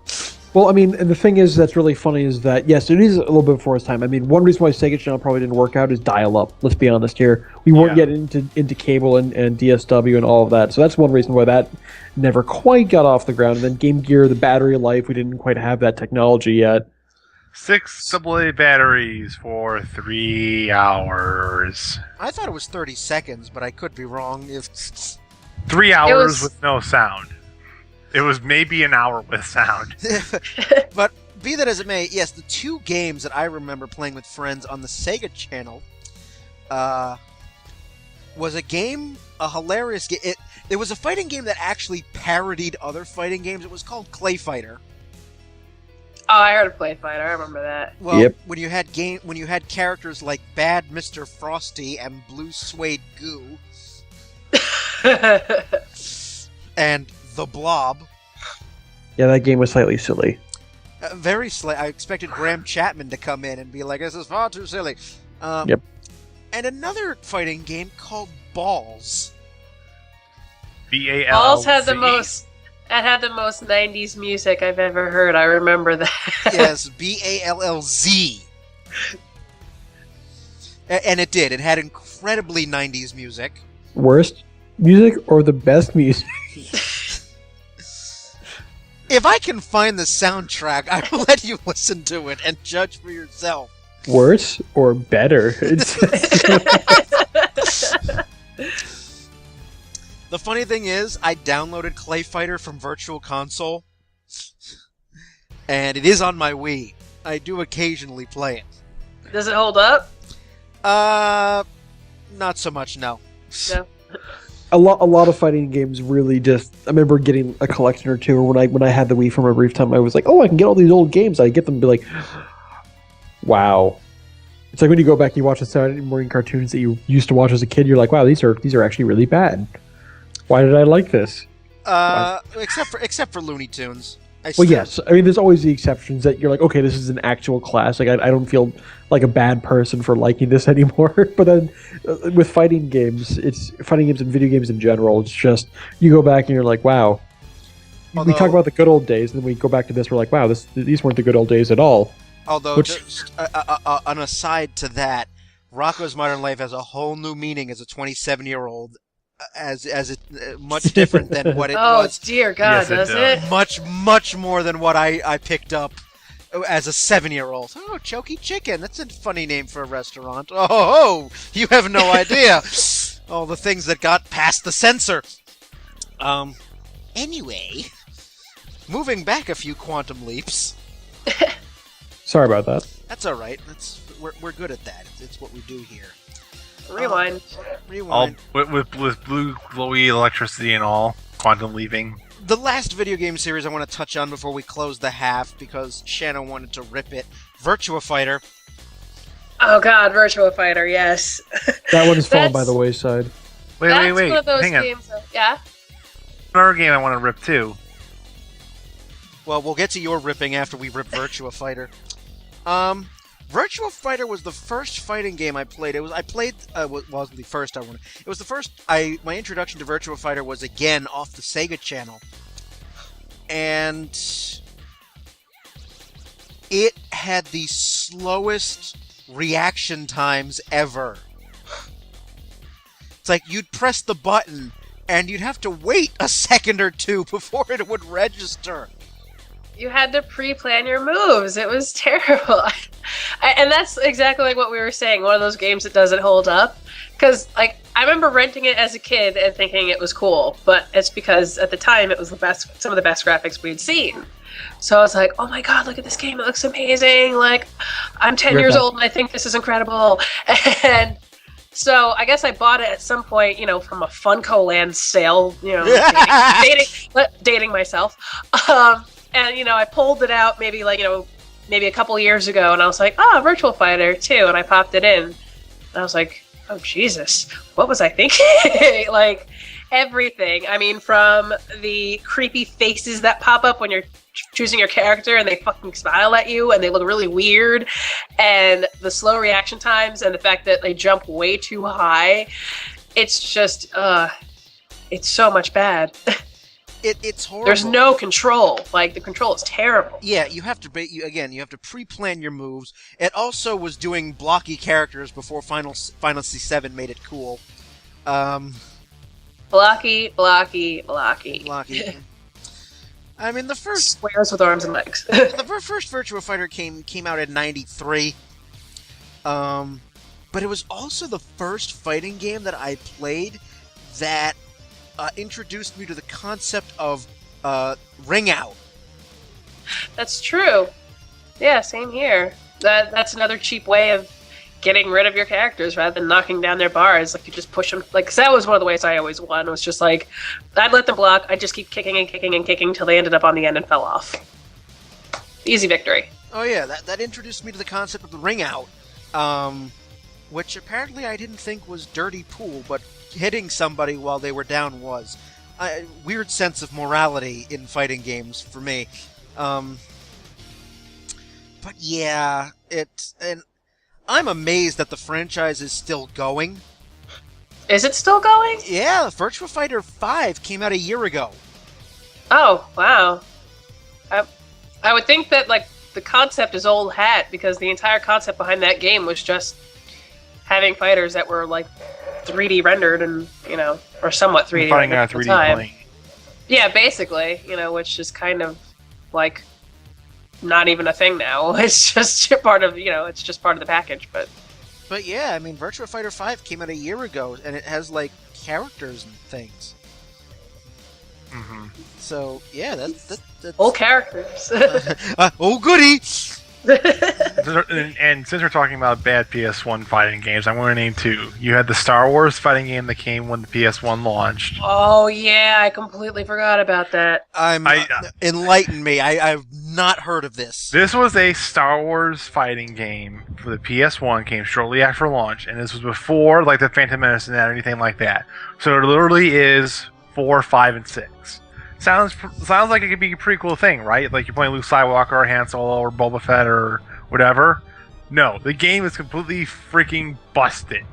Well, and the thing is that's really funny is that, yes, it is a little bit before its time. One reason why Sega Channel probably didn't work out is dial-up. Let's be honest here. We weren't yet into cable and DSW and all of that. So that's one reason why that never quite got off the ground. And then Game Gear, the battery life, we didn't quite have that technology yet. 6 AA batteries for 3 hours. I thought it was 30 seconds, but I could be wrong. 3 hours with no sound. It was maybe an hour with sound. But be that as it may, yes, the two games that I remember playing with friends on the Sega Channel was a hilarious game. It was a fighting game that actually parodied other fighting games. It was called Clay Fighter. Oh, I heard of Clay Fighter. I remember that. Well, yep. when you had characters like Bad Mr. Frosty and Blue Suede Goo and The Blob. Yeah, that game was slightly silly. Very silly. I expected Graham Chapman to come in and be like, "This is far too silly." Yep. And another fighting game called Balls. BALZ. Balls had the most. That had the most 90s music I've ever heard. I remember that. Yes, BALLZ. And it did. It had incredibly 90s music. Worst music or the best music? If I can find the soundtrack, I will let you listen to it and judge for yourself. Worse or better? The funny thing is, I downloaded Clay Fighter from Virtual Console, and it is on my Wii. I do occasionally play it. Does it hold up? Not so much, no. No. A lot of fighting games really just. I remember getting a collection or two, or when I had the Wii for a brief time, I was like, oh, I can get all these old games. I get them and be like, wow. It's like when you go back and you watch the Saturday morning cartoons that you used to watch as a kid, you're like, wow, these are actually really bad. Why did I like this? Except for Looney Tunes. Well, yes. I mean, there's always the exceptions that you're like, okay, this is an actual classic. I don't feel like a bad person for liking this anymore. But then with fighting games, it's fighting games and video games in general. It's just you go back and you're like, wow. We talk about the good old days, and then we go back to this. We're like, wow, these weren't the good old days at all. Although, just an aside to that, Rocko's Modern Life has a whole new meaning as a 27-year-old. As it much different than what it was. Oh dear God, yes, does it? Much more than what I picked up as a 7-year-old. Oh, Choky Chicken. That's a funny name for a restaurant. Oh, you have no idea. All the things that got past the censor. Anyway, moving back a few quantum leaps. Sorry about that. That's all right. We're good at that. It's what we do here. Rewind. All with blue glowy electricity and all, quantum leaving. The last video game series I want to touch on before we close the half, because Shanna wanted to rip it, Virtua Fighter. Oh God, Virtua Fighter, yes. That one is fallen by the wayside. Wait, That's one of those hang on. games. Yeah. Another game I want to rip too. Well, we'll get to your ripping after we rip Virtua Fighter. Virtua Fighter was the first fighting game I played. It wasn't the first I wanted. It was the first. My introduction to Virtua Fighter was again off the Sega Channel, and it had the slowest reaction times ever. It's like you'd press the button and you'd have to wait a second or two before it would register. You had to pre-plan your moves. It was terrible. And that's exactly like what we were saying. One of those games that doesn't hold up. Because, I remember renting it as a kid and thinking it was cool. But it's because, at the time, it was some of the best graphics we'd seen. So I was like, oh my God, look at this game. It looks amazing. I'm 10 years old and I think this is incredible. And so I guess I bought it at some point, from a Funko Land sale, dating myself. And, I pulled it out maybe a couple years ago, and I was like, Virtual Fighter 2, and I popped it in. And I was like, oh, Jesus, what was I thinking? Everything. I mean, from the creepy faces that pop up when you're choosing your character, and they fucking smile at you, and they look really weird, and the slow reaction times, and the fact that they jump way too high, it's just, it's so much bad. It's horrible. There's no control. The control is terrible. Yeah, you have to pre-plan your moves. It also was doing blocky characters before Final Fantasy VII made it cool. Blocky. I mean, the first squares with arms and legs. the first Virtua Fighter came out in '93. But it was also the first fighting game that I played that introduced me to the concept of ring out. That's true. Yeah, same here. That's another cheap way of getting rid of your characters rather than knocking down their bars. You just push them. Cause that was one of the ways I always won. It was just I'd let them block. I'd just keep kicking and kicking and kicking until they ended up on the end and fell off. Easy victory. Oh yeah, that introduced me to the concept of the ring out, which apparently I didn't think was dirty pool, but hitting somebody while they were down was. A weird sense of morality in fighting games for me. But yeah, and I'm amazed that the franchise is still going. Is it still going? Yeah, Virtua Fighter 5 came out a year ago. Oh, wow. I would think that, the concept is old hat, because the entire concept behind that game was just having fighters that were, 3D rendered and, or somewhat 3D rendered at the time. Playing. Yeah, basically, which is kind of, not even a thing now. It's just part of, it's just part of the package, but yeah, I mean, Virtua Fighter 5 came out a year ago, and it has, characters and things. Mm-hmm. So, yeah, that's... Old characters. Oh, goody! And since we're talking about bad PS1 fighting games, I'm going to name two. You had the Star Wars fighting game that came when the PS1 launched. Oh yeah, I completely forgot about that. Enlighten me. I've not heard of this. This was a Star Wars fighting game for the PS1, came shortly after launch, and this was before like the Phantom Menace and anything like that. So it literally is 4, 5, and 6. Sounds like it could be a pretty cool thing, right? Like you're playing Luke Skywalker or Han Solo or Boba Fett or whatever. No, the game is completely freaking busted.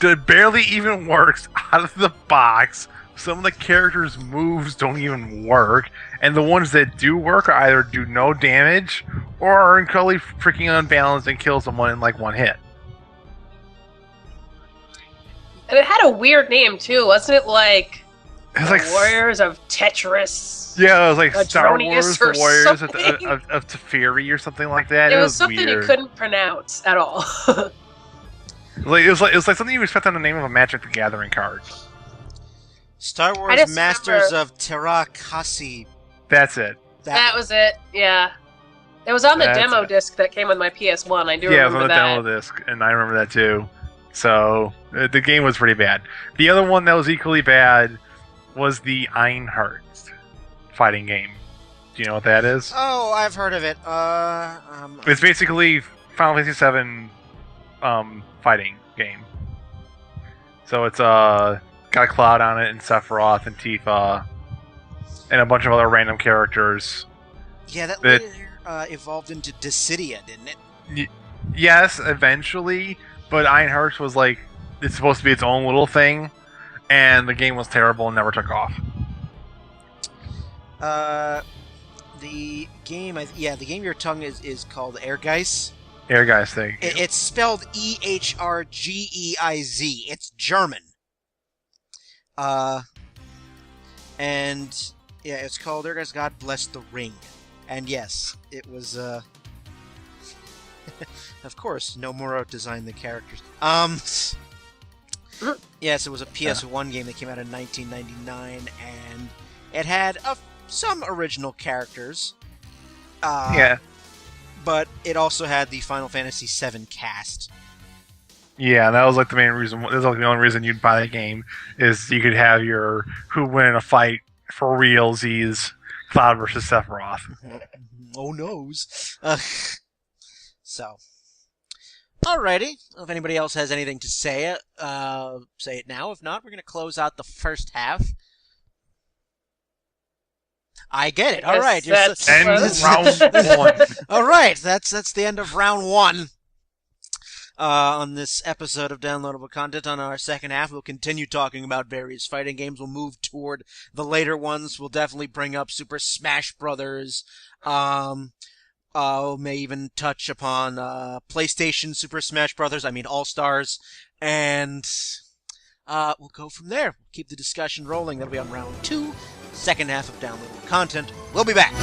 It barely even works out of the box. Some of the characters' moves don't even work, and the ones that do work either do no damage or are incredibly freaking unbalanced and kill someone in like one hit. And it had a weird name too, wasn't it? Like It was like Warriors of Tetris. Yeah, it was like Star Adronius Wars, the or Warriors something. of Teferi or something like that. It was something weird. you couldn't pronounce at all. It was like something you expect on the name of a Magic the Gathering card. Star Wars just Masters remember- of Terakasi. That's it. That was it. Yeah, it was on the That's demo it. disc that came with my PS1. I do Yeah, it was remember on the that. demo disc, and I remember that too. So the game was pretty bad. The other one that was equally bad was the Einherjar fighting game. Do you know what that is? Oh, I've heard of it. It's basically Final Fantasy VII fighting game. So it's got a Cloud on it, and Sephiroth, and Tifa, and a bunch of other random characters. Yeah, that That- later evolved into Dissidia, didn't it? Yes, eventually, but Einherjar was like, it's supposed to be its own little thing, and the game was terrible and never took off. The game, the game you're tongue is called Ehrgeiz. Air guys thing. It's spelled Ehrgeiz. It's German. And yeah, it's called Ehrgeiz. God Bless the Ring. And yes, it was. Of course, Nomura designed the characters. Yes, it was a PS1 game that came out in 1999, and it had some original characters. Yeah. But it also had the Final Fantasy VII cast. Yeah, that was like the main reason. That was like the only reason you'd buy the game is you could have your who win in a fight for realsies, Cloud versus Sephiroth. Oh noes. So, alrighty. If anybody else has anything to say, say it now. If not, we're going to close out the first half. I get it. All right. And round one. All right. That's the end of round one. On this episode of Downloadable Content. On our second half, we'll continue talking about various fighting games. We'll move toward the later ones. We'll definitely bring up Super Smash Brothers. May even touch upon PlayStation Super Smash Brothers. I mean All-Stars. And we'll go from there. Keep the discussion rolling. That'll be on round 2. Second half of Downloadable Content. We'll be back.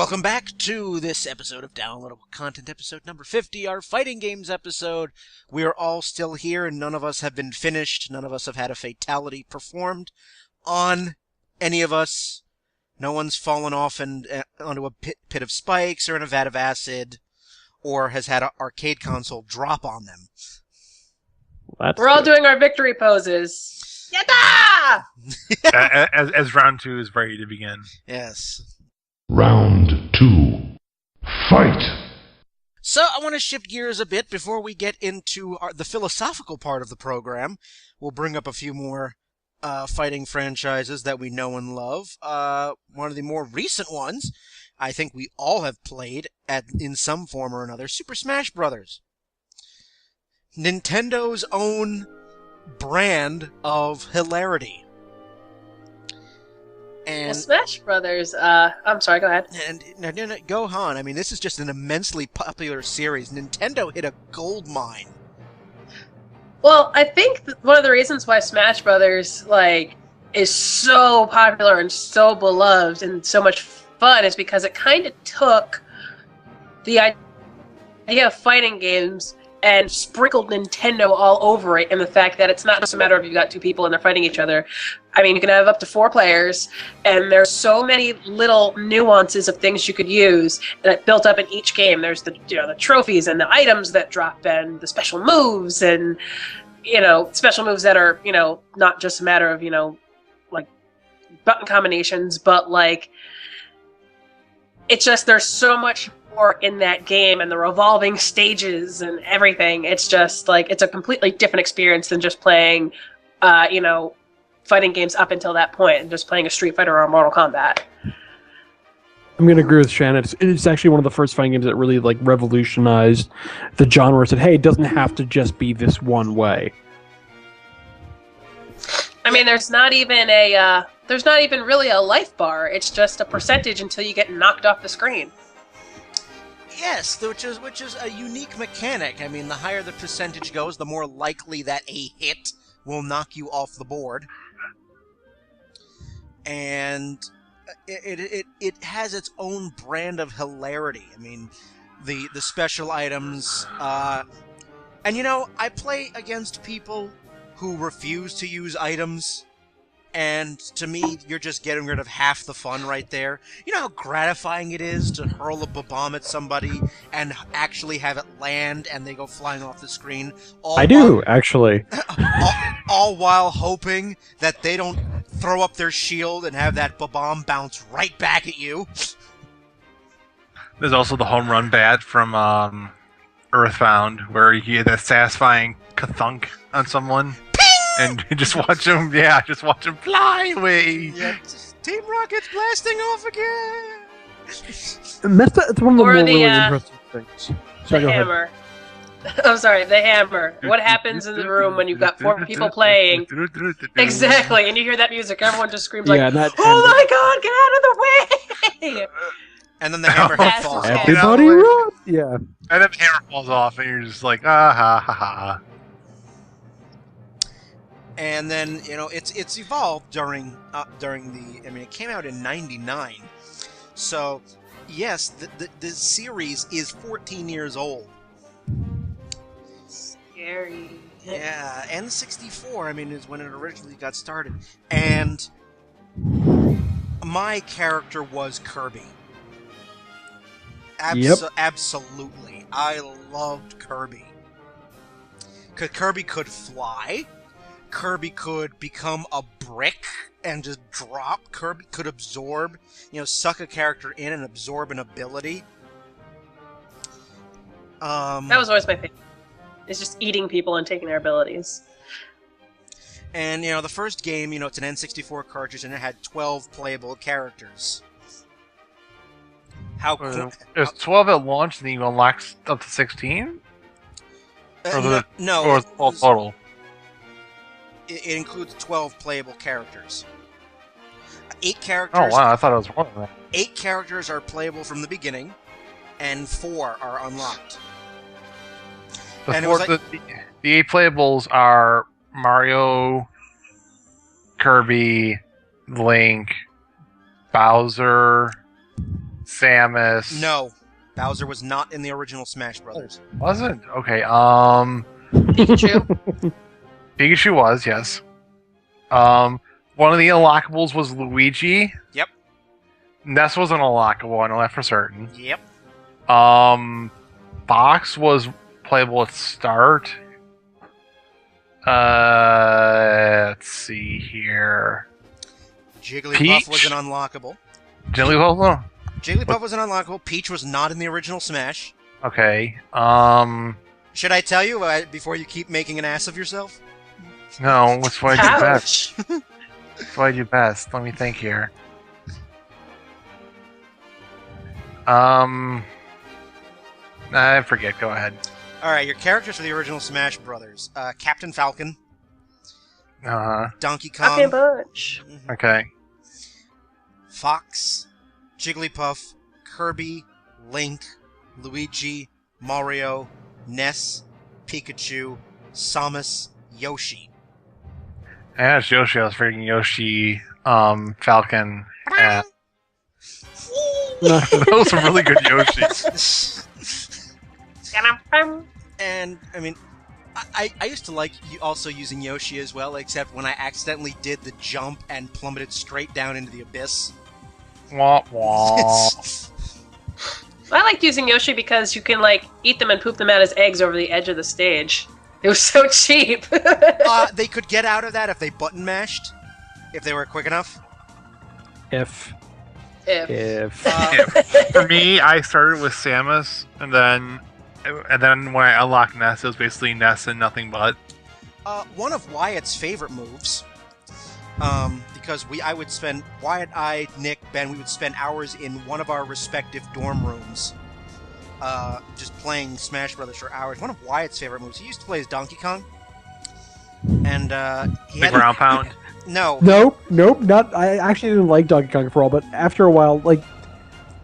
Welcome back to this episode of Downloadable Content, episode number 50, our fighting games episode. We are all still here, and none of us have been finished. None of us have had a fatality performed on any of us. No one's fallen off onto a pit of spikes or in a vat of acid, or has had an arcade console drop on them. We're all doing our victory poses. Yatta! as round 2 is ready to begin. Yes. Round 2. Fight! So I want to shift gears a bit before we get into the philosophical part of the program. We'll bring up a few more fighting franchises that we know and love. One of the more recent ones, I think we all have played in some form or another, Super Smash Brothers. Nintendo's own brand of hilarity. And Smash Brothers, I'm sorry, go ahead. And Gohan, I mean, this is just an immensely popular series. Nintendo hit a gold mine. Well, I think one of the reasons why Smash Brothers, is so popular and so beloved and so much fun is because it kind of took the idea of fighting games and sprinkled Nintendo all over it, in the fact that it's not just a matter of you've got two people and they're fighting each other. I mean, you can have up to 4 players, and there's so many little nuances of things you could use that built up in each game. There's the trophies and the items that drop, and the special moves, and special moves that are not just a matter of button combinations, but it's just there's so much in that game, and the revolving stages and everything. It's just it's a completely different experience than just playing fighting games up until that point and just playing a Street Fighter or a Mortal Kombat. I'm going to agree with Shanna. It's actually one of the first fighting games that really revolutionized the genre. Said, hey, it doesn't have to just be this one way. I mean, there's not even really a life bar. It's just a percentage until you get knocked off the screen. Yes, which is a unique mechanic. I mean, the higher the percentage goes, the more likely that a hit will knock you off the board. And it has its own brand of hilarity. I mean, the special items. And I play against people who refuse to use items. And to me, you're just getting rid of half the fun right there. You know how gratifying it is to hurl a bomb at somebody and actually have it land and they go flying off the screen? Actually. all while hoping that they don't throw up their shield and have that bomb bounce right back at you. There's also the home run bat from Earthbound, where you get that satisfying ka-thunk on someone. And just watch them fly away. Yep. Team Rocket's blasting off again. And that's one of the more really interesting things. Sorry, the hammer. I'm sorry, the hammer. What happens in the room when you've got 4 people playing? Exactly, and you hear that music, everyone just screams "Oh my God, get out of the way!" And then the hammerhead falls off. Everybody run! Yeah. And then the hammer falls off, and you're just like, ah ha ha ha. And then it's evolved during the. I mean, it came out in '99, so yes, the series is 14 years old. Scary. Yeah, and 64. I mean, is when it originally got started, and my character was Kirby. Absolutely, I loved Kirby. Kirby could fly. Kirby could become a brick and just drop. Kirby could absorb, suck a character in and absorb an ability. That was always my favorite. It's just eating people and taking their abilities. And, the first game, it's an N64 cartridge and it had 12 playable characters. There's 12 at launch and you unlock up to 16? No. Or total? It includes 12 playable characters. 8 characters. Oh wow! I thought it was one of them. 8 characters are playable from the beginning, and 4 are unlocked. The 8 playables are Mario, Kirby, Link, Bowser, Samus. No, Bowser was not in the original Smash Brothers. Wasn't? Okay, Pikachu. Pikachu was, yes. One of the unlockables was Luigi. Yep. Ness was an unlockable, I know that for certain. Yep. Fox was playable at start. Let's see here. Jigglypuff Peach? was an unlockable. Jigglypuff? Jigglypuff was an unlockable. Peach was not in the original Smash. Okay. Should I tell you before you keep making an ass of yourself? No, what's what I do best? Ouch. What's what I do best? Let me think here. I forget. Go ahead. All right, your characters for the original Smash Brothers: Captain Falcon, Donkey Okay, Kong, bunch. Okay. Fox, Jigglypuff, Kirby, Link, Luigi, Mario, Ness, Pikachu, Samus, Yoshi. Yeah, it's Yoshi. I was freaking Yoshi, Falcon. And... Those are really good Yoshis. And I mean, I used to like also using Yoshi as well, except when I accidentally did the jump and plummeted straight down into the abyss. Wah, wah. I liked using Yoshi because you can like eat them and poop them out as eggs over the edge of the stage. It was so cheap. They could get out of that if they button mashed, if they were quick enough. If. For me, I started with Samus, and then when I unlocked Ness, it was basically Ness and nothing but. One of Wyatt's favorite moves, because Wyatt, Nick, Ben, we would spend hours in one of our respective dorm rooms, just playing Smash Brothers for hours. One of Wyatt's favorite moves, he used to play as Donkey Kong, and he The had ground pound. No. Nope, not. I actually didn't like Donkey Kong for all, but after a while, like,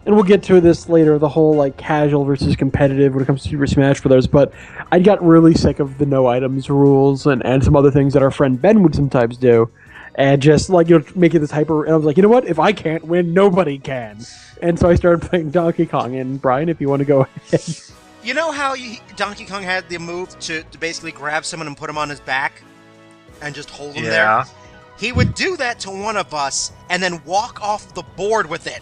and we'll get to this later, the whole like casual versus competitive when it comes to Super Smash Brothers. But I got really sick of the no items rules and some other things that our friend Ben would sometimes do, and just like make it this hyper. And I was like, you know what? If I can't win, nobody can. And so I started playing Donkey Kong. And Brian, if you want to go ahead. You know how Donkey Kong had the move to basically grab someone and put him on his back, and just hold him there. He would do that to one of us, and then walk off the board with it.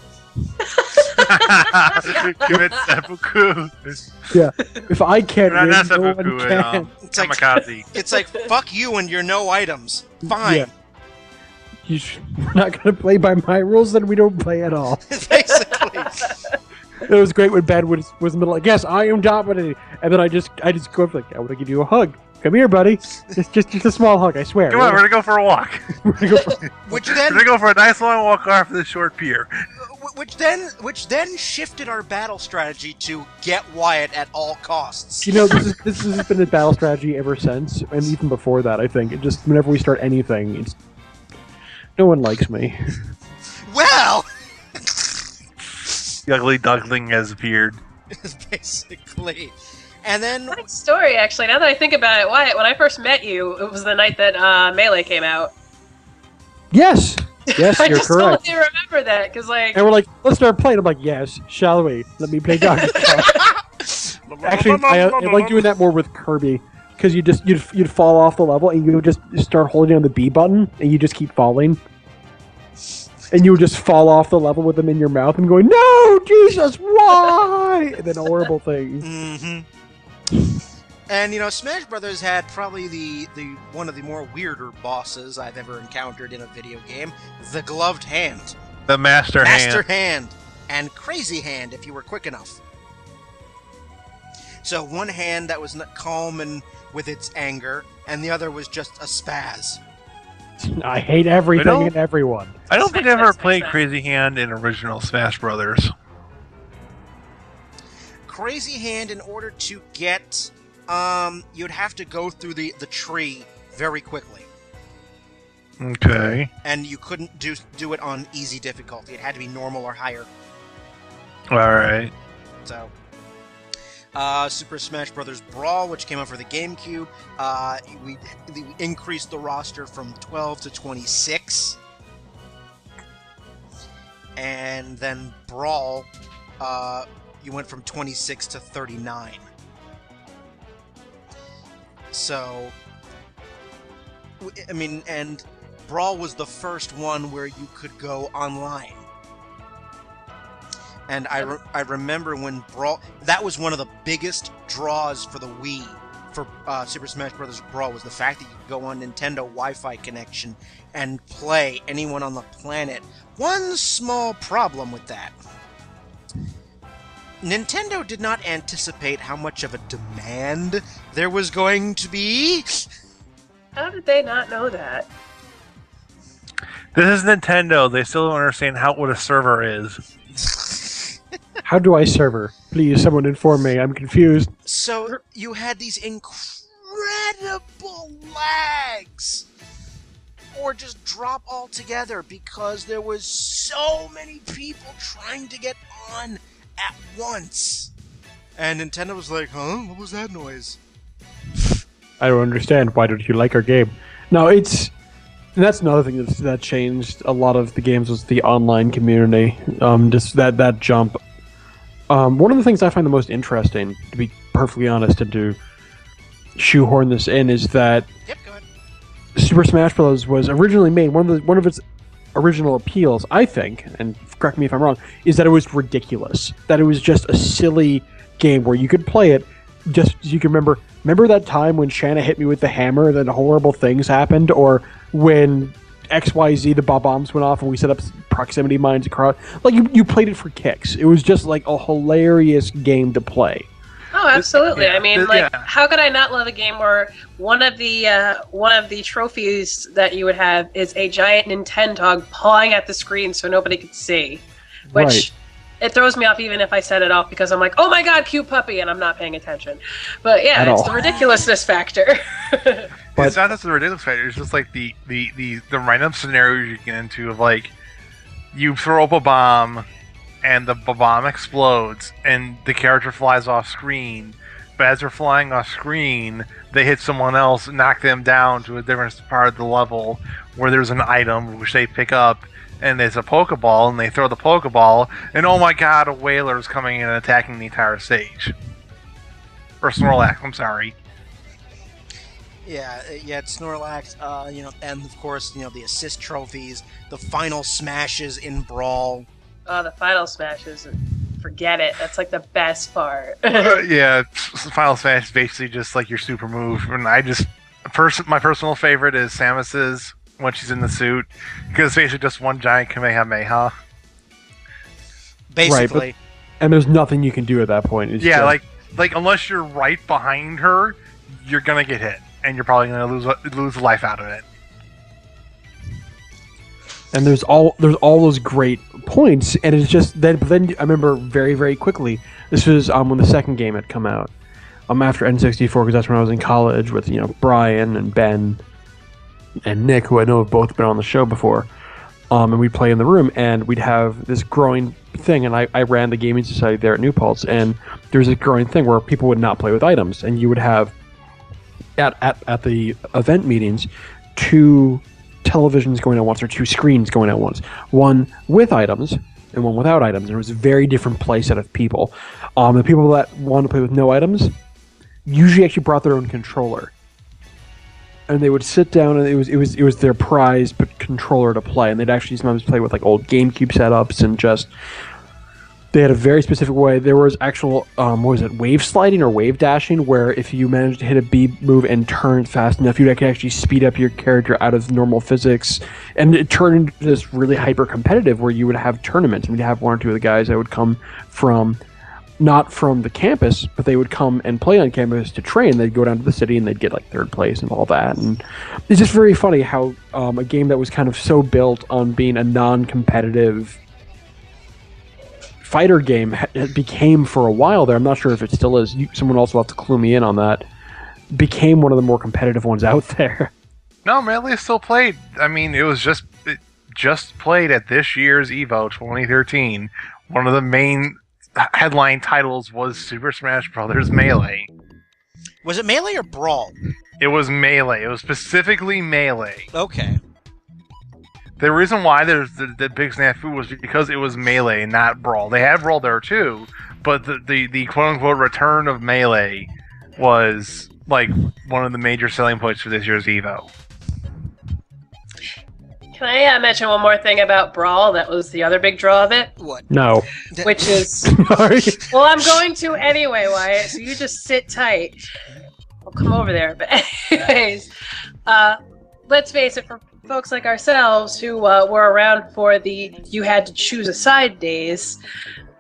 Give it seppuku. Yeah, if I can't win, Not no one seppuku. can. It's like, Kamikaze. it's like, fuck you and your no items. Fine. Yeah. We're not going to play by my rules, then we don't play at all. Basically. It was great when Ben was in the middle, like, yes, I am dominating. And then I just go up, like, I want to give you a hug. Come here, buddy. Just a small hug, I swear. Come on, we're gonna go for a walk. Which We're gonna go for a nice long walk off this short pier. Which then shifted our battle strategy to get Wyatt at all costs. You know, this has been a battle strategy ever since, and even before that, I think. It just, whenever we start anything, it's... No one likes me. Well! The ugly duckling has appeared. Basically. And then... Funny story, actually. Now that I think about it, Wyatt, when I first met you, it was the night that Melee came out. Yes! Yes, I you're just correct. totally remember that, because, like... And we're like, let's start playing. I'm like, yes, shall we? Let me play Donkey Kong. Actually, I like doing that more with Kirby. Because you'd fall off the level, and you would just start holding on the B button, and you just keep falling. And you would just fall off the level with them in your mouth and going, no, Jesus, why? And then horrible things. Mm-hmm. And, you know, Smash Brothers had probably the one of the more weirder bosses I've ever encountered in a video game, the Gloved Hand. The Master Hand. And Crazy Hand, if you were quick enough. So one hand that was calm and with its anger, and the other was just a spaz. I hate everything and everyone. I don't think I ever Smash. played Crazy Hand in original Smash Brothers. Crazy Hand, in order to get, you'd have to go through the tree very quickly. Okay. And you couldn't do it on easy difficulty. It had to be normal or higher. Alright. So, Super Smash Bros. Brawl, which came out for the GameCube, we increased the roster from 12 to 26. And then Brawl you went from 26 to 39. So, I mean, and Brawl was the first one where you could go online. And I remember when Brawl... That was one of the biggest draws for the Wii for Super Smash Bros. Brawl, was the fact that you could go on Nintendo Wi-Fi connection and play anyone on the planet. One small problem with that. Nintendo did not anticipate how much of a demand there was going to be. How did they not know that? This is Nintendo. They still don't understand what a server is. How do I server? Please, someone inform me. I'm confused. So you had these incredible lags, or just drop altogether because there was so many people trying to get on at once. And Nintendo was like, huh? What was that noise? I don't understand. Why don't you like our game? No, and that's another thing that changed a lot of the games was the online community. Just that jump. One of the things I find the most interesting, to be perfectly honest, and to shoehorn this in, is that Yep, go ahead. Super Smash Bros. Was originally made. One of its original appeals, I think, and correct me if I'm wrong, is that it was ridiculous. That it was just a silly game where you could play it just as you can remember. Remember that time when Shanna hit me with the hammer, then horrible things happened, or when XYZ, the bombs went off and we set up proximity mines across. Like, you played it for kicks. It was just like a hilarious game to play. Oh, absolutely. Yeah. I mean, how could I not love a game where one of the trophies that you would have is a giant Nintendo pawing at the screen so nobody could see, which Right. it throws me off even if I set it off because I'm like, oh my god, cute puppy, and I'm not paying attention. But yeah, At it's all. the ridiculousness factor. But- It's not just the ridiculous factor. It's just like the random scenarios you get into of like you throw up a bomb and the bomb explodes and the character flies off screen. But as they're flying off screen, they hit someone else, knock them down to a different part of the level where there's an item which they pick up, and there's a Pokeball, and they throw the Pokeball, and oh my god, a Whaler's coming in and attacking the entire stage. Or Snorlax, I'm sorry. Yeah, it's Snorlax, and of course, the assist trophies, the final smashes in Brawl. Oh, the final smashes. Forget it. That's like the best part. Yeah, Final Smash is basically just like your super move. And my personal favorite is Samus's when she's in the suit, because it's basically just one giant Kamehameha. Basically. Right, and there's nothing you can do at that point. It's Yeah, just- like unless you're right behind her, you're gonna get hit, and you're probably gonna lose life out of it. And there's all those great points, and it's just then. But then I remember very, very quickly. This was when the second game had come out. After N64, because that's when I was in college with Brian and Ben and Nick, who I know have both been on the show before. And we'd play in the room, and we'd have this growing thing. And I ran the gaming society there at New Paltz, and there's a growing thing where people would not play with items, and you would have at the event meetings 2 televisions going at once, or 2 screens going at once. One with items and one without items. And it was a very different play set of people. The people that wanted to play with no items usually actually brought their own controller, and they would sit down, and it was their prized controller to play. And they'd actually sometimes play with like old GameCube setups, and just they had a very specific way. There was actual wave sliding or wave dashing, where if you managed to hit a B move and turn fast enough, you could actually speed up your character out of normal physics, and it turned into this really hyper competitive where you would have tournaments, and we'd have 1 or 2 of the guys that would come from not from the campus, but they would come and play on campus to train. They'd go down to the city and they'd get like 3rd place and all that. And it's just very funny how a game that was kind of so built on being a non-competitive fighter game it became for a while there. I'm not sure if it still is. Someone else will have to clue me in on that. Became one of the more competitive ones out there. No, Melee still played. I mean, it just played at this year's EVO 2013. One of the main headline titles was Super Smash Bros. Melee. Was it Melee or Brawl? It was Melee. It was specifically Melee. Okay. The reason why there's the big snafu was because it was Melee, not Brawl. They had Brawl there too, but the quote-unquote return of Melee was like one of the major selling points for this year's EVO. Can I mention one more thing about Brawl? That was the other big draw of it. What? No. Which is... Sorry. Well, I'm going to anyway, Wyatt, so you just sit tight. I'll come over there. But anyways, let's face it, for folks like ourselves who were around for the you had to choose a side days,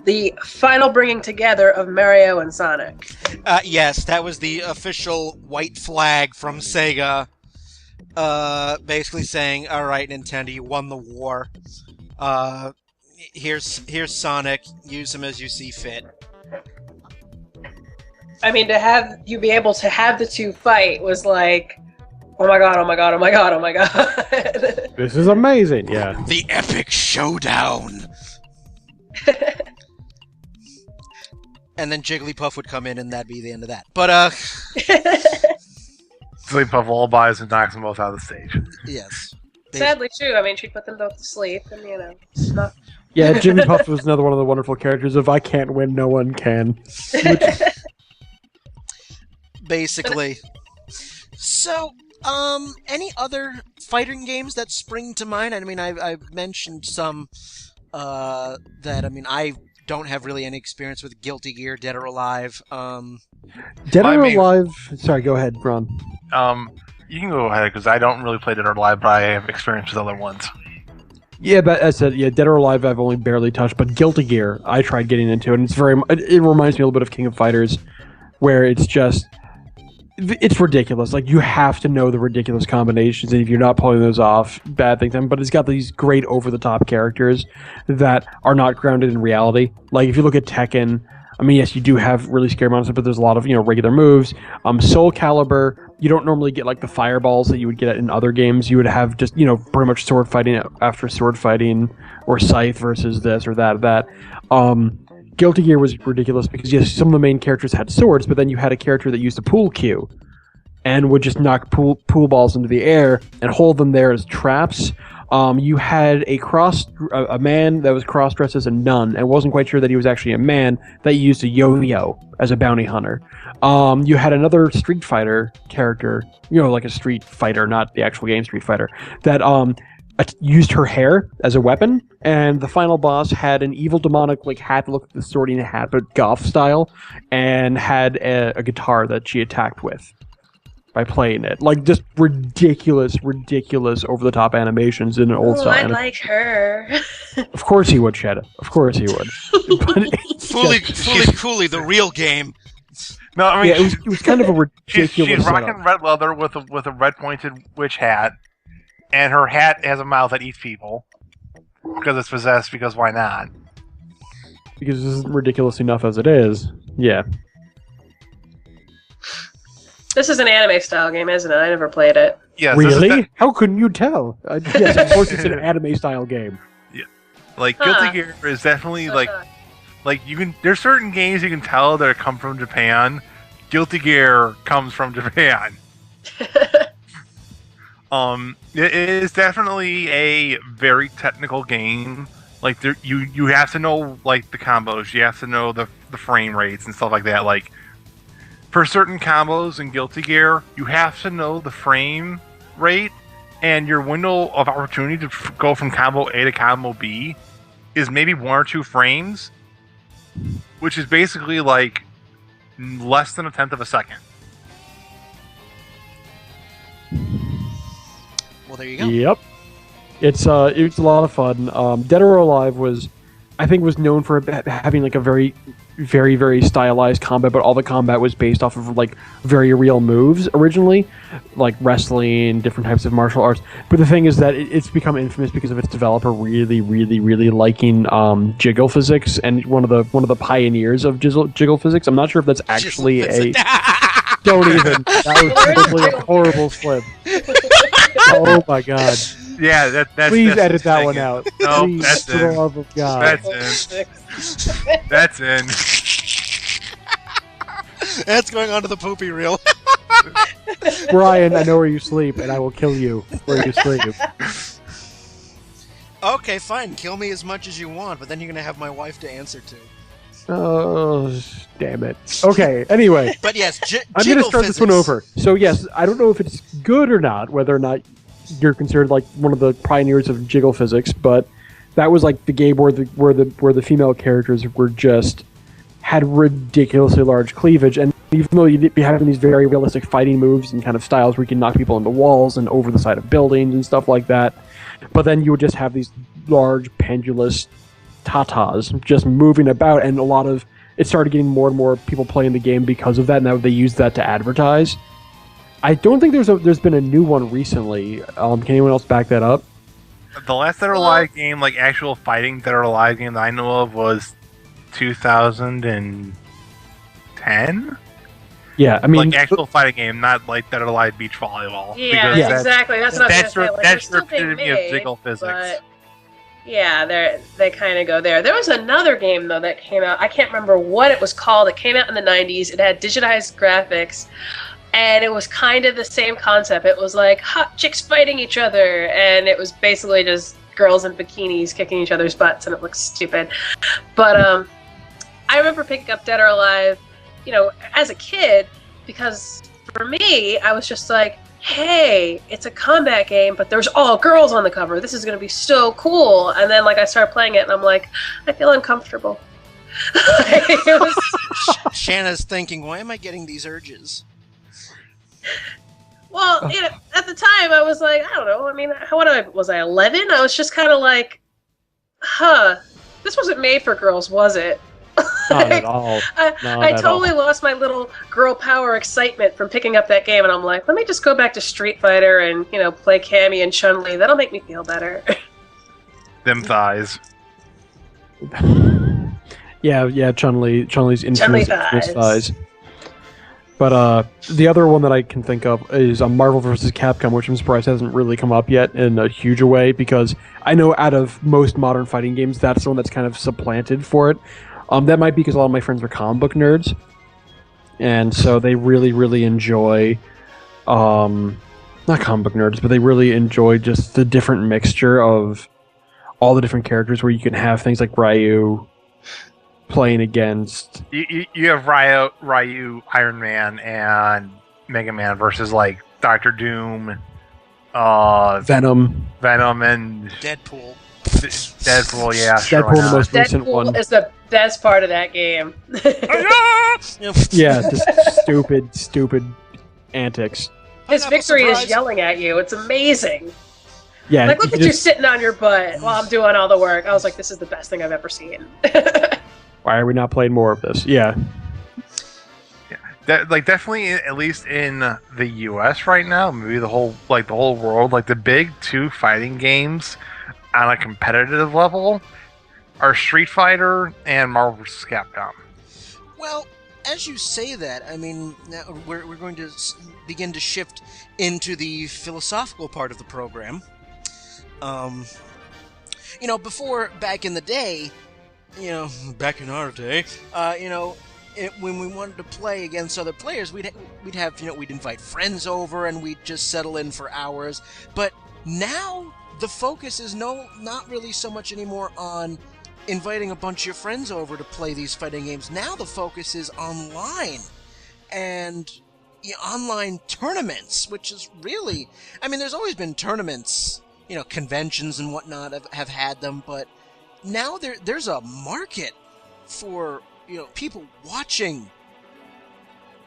the final bringing together of Mario and Sonic. Yes, that was the official white flag from Sega. Basically saying, all right, Nintendo, you won the war. Here's Sonic. Use him as you see fit. I mean, to have you be able to have the two fight was like, oh my god, oh my god, oh my god, oh my god. This is amazing, yeah. The epic showdown. And then Jigglypuff would come in, and that'd be the end of that. But Jigglypuff lullabies and knocks them both out of the stage. yes. Sadly, too. I mean, she'd put them both to sleep, and it's not. Yeah, Jigglypuff was another one of the wonderful characters of I can't win, no one can. Basically. So, any other fighting games that spring to mind? I mean, I've mentioned some that, I mean, I don't have really any experience with Guilty Gear, Dead or Alive. Dead or Alive... Sorry, go ahead, Ron. You can go ahead, because I don't really play Dead or Alive, but I have experience with other ones. Yeah, but as I said, yeah, Dead or Alive I've only barely touched, but Guilty Gear I tried getting into, and it reminds me a little bit of King of Fighters, where it's just... It's ridiculous. Like, you have to know the ridiculous combinations, and if you're not pulling those off, bad things happen. But it's got these great over-the-top characters that are not grounded in reality. Like, if you look at Tekken, I mean, yes, you do have really scary monsters, but there's a lot of, regular moves. Soul Calibur, you don't normally get, like, the fireballs that you would get in other games. You would have just, pretty much sword fighting after sword fighting, or Scythe versus this or that. Guilty Gear was ridiculous because, yes, some of the main characters had swords, but then you had a character that used a pool cue and would just knock pool balls into the air and hold them there as traps. You had a man that was cross-dressed as a nun and wasn't quite sure that he was actually a man that used a yo-yo as a bounty hunter. You had another Street Fighter character, like a Street Fighter, not the actual game Street Fighter, that used her hair as a weapon, and the final boss had an evil demonic hat that looked like the sorting hat, but goth style, and had a guitar that she attacked with by playing it. Like, just ridiculous over-the-top animations in an old style. I like her. Of course he would, Shanna. Of course he would. Fooly Cooley, the real game. No, I mean, yeah, it was kind of a ridiculous She's rocking red leather with a red-pointed witch hat. And her hat has a mouth that eats people. Because it's possessed, because why not? Because this is ridiculous enough as it is. Yeah. This is an anime-style game, isn't it? I never played it. Yes, really? How couldn't you tell? Yes, of course it's an anime-style game. Yeah. Like, Guilty Gear is definitely, you can... There's certain games you can tell that come from Japan. Guilty Gear comes from Japan. It is definitely a very technical game. Like, you have to know, the combos. You have to know the frame rates and stuff like that. Like, for certain combos in Guilty Gear, you have to know the frame rate, and your window of opportunity to go from combo A to combo B is maybe 1 or 2 frames, which is basically, less than 1/10 of a second. Well, there you go. Yep. It's a lot of fun. Dead or Alive was known for having a very, very, very stylized combat, but all the combat was based off of very real moves originally, like wrestling, different types of martial arts. But the thing is that it's become infamous because of its developer really, really, really liking jiggle physics, and one of the pioneers of jiggle physics. I'm not sure if that's actually Don't even. That was probably a horrible slip. Oh my god. Yeah, that's... Please edit that one out. No, please, that's for the in. love of God. That's in. That's going onto the poopy reel. Brian, I know where you sleep, and I will kill you where you sleep. Okay, fine. Kill me as much as you want, but then you're gonna have my wife to answer to. Oh, damn it. Okay, anyway. But yes, I'm going to start this one over. So yes, I don't know if it's good or not, whether or not you're considered like one of the pioneers of jiggle physics, but that was like the game where the female characters were just had ridiculously large cleavage, and even though you'd be having these very realistic fighting moves and kind of styles where you can knock people into walls and over the side of buildings and stuff like that, but then you would just have these large pendulous tatas just moving about, and it started getting more and more people playing the game because of that, and now they use that to advertise. I don't think there's been a new one recently. Can anyone else back that up? The last Dead or Alive game, like actual fighting Dead or Alive game that I know of, was 2010. Yeah, I mean, like actual fighting game, not like Dead or Alive beach volleyball. Yeah, exactly. That's what I was gonna say. Like, that's the epitome of jiggle physics. But yeah, they kind of go there. There was another game though that came out. I can't remember what it was called. It came out in the 90s. It had digitized graphics, and it was kind of the same concept. It was like hot chicks fighting each other, and it was basically just girls in bikinis kicking each other's butts, and it looks stupid. But I remember picking up Dead or Alive, as a kid, because for me, I was just like, hey, it's a combat game, but there's all girls on the cover. This is going to be so cool. And then, I started playing it, and I'm like, I feel uncomfortable. Shanna's thinking, why am I getting these urges? Well, at the time, I was like, I don't know. I mean, was I 11? I was just kind of like, this wasn't made for girls, was it? Not at all. I totally lost my little girl power excitement from picking up that game, and I'm like, let me just go back to Street Fighter and, play Cammy and Chun-Li. That'll make me feel better. Them thighs. Yeah, Chun-Li's infamous thighs. But the other one that I can think of is Marvel vs. Capcom, which I'm surprised hasn't really come up yet in a huge way, because I know out of most modern fighting games, that's the one that's kind of supplanted for it. That might be because a lot of my friends are comic book nerds, and so they really, really enjoy, not comic book nerds, but they really enjoy just the different mixture of all the different characters where you can have things like Ryu playing against... You have Ryu, Iron Man, and Mega Man versus, Doctor Doom, Venom, and... Deadpool, yeah, sure. Deadpool, the most recent one. Deadpool is the best part of that game. Yeah, just stupid antics. His victory is yelling at you. It's amazing. Yeah, look at you sitting on your butt while I'm doing all the work. I was like, this is the best thing I've ever seen. Why are we not playing more of this? Yeah. Definitely, at least in the U.S. right now, maybe the whole world, the big two fighting games on a competitive level are Street Fighter and Marvel vs. Capcom. Well, as you say that, I mean, now we're going to begin to shift into the philosophical part of the program. Before, back in the day, back in our day, when we wanted to play against other players, we'd invite friends over and we'd just settle in for hours. But now the focus is not really so much anymore on inviting a bunch of your friends over to play these fighting games. Now the focus is online and online tournaments, which is really, I mean, there's always been tournaments, conventions and whatnot have had them, but now there's a market for people watching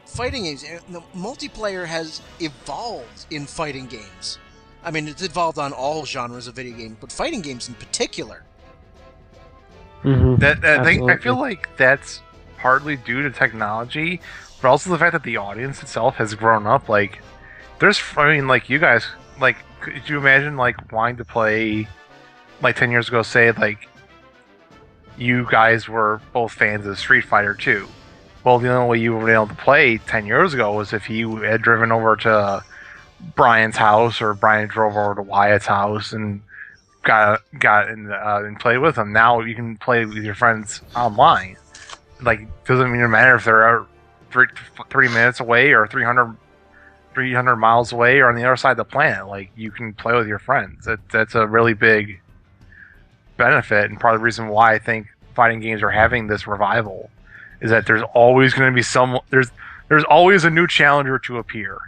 fighting games. The multiplayer has evolved in fighting games. I mean, it's evolved on all genres of video games, but fighting games in particular. Mm-hmm. I feel like that's partly due to technology, but also the fact that the audience itself has grown up. You guys, could you imagine wanting to play 10 years ago? Say you guys were both fans of Street Fighter 2. Well, the only way you were able to play 10 years ago was if you had driven over to Brian's house, or Brian drove over to Wyatt's house and got in and played with them. Now you can play with your friends online. Doesn't even matter if they're 30 minutes away or 300 miles away or on the other side of the planet. You can play with your friends. That's a really big benefit and part of the reason why I think fighting games are having this revival is that there's always going to be there's always a new challenger to appear.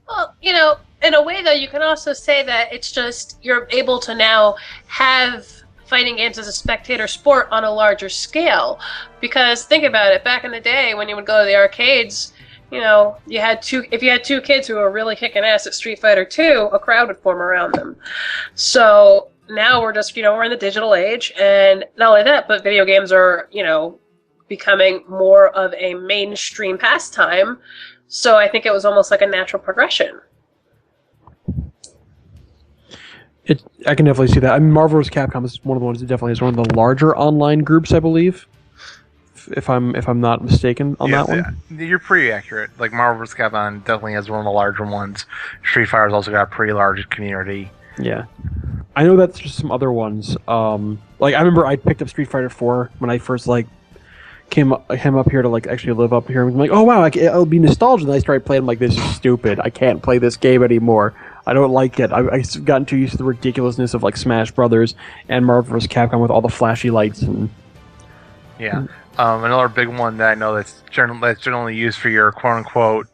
Well, in a way, though, you can also say that it's just you're able to now have fighting games as a spectator sport on a larger scale. Because think about it, back in the day when you would go to the arcades, if you had two kids who were really kicking ass at Street Fighter 2, a crowd would form around them. So now we're just, we're in the digital age, and not only that, but video games are, becoming more of a mainstream pastime. So I think it was almost like a natural progression. I can definitely see that. I mean, Marvel vs. Capcom is one of the ones that definitely is one of the larger online groups, I believe. If I'm not mistaken on that one. Yeah, you're pretty accurate. Like Marvel vs. Capcom definitely has one of the larger ones. Street Fighter's also got a pretty large community. Yeah. I know that's just some other ones. Like I remember I picked up Street Fighter 4 when I first came up here to actually live up here. I'm like, oh wow, it'll be nostalgia. And I started playing. I'm like, this is stupid. I can't play this game anymore. I don't like it. I've gotten too used to the ridiculousness of Smash Brothers and Marvel vs. Capcom with all the flashy lights and. Yeah. Another big one that I know that's generally used for your quote-unquote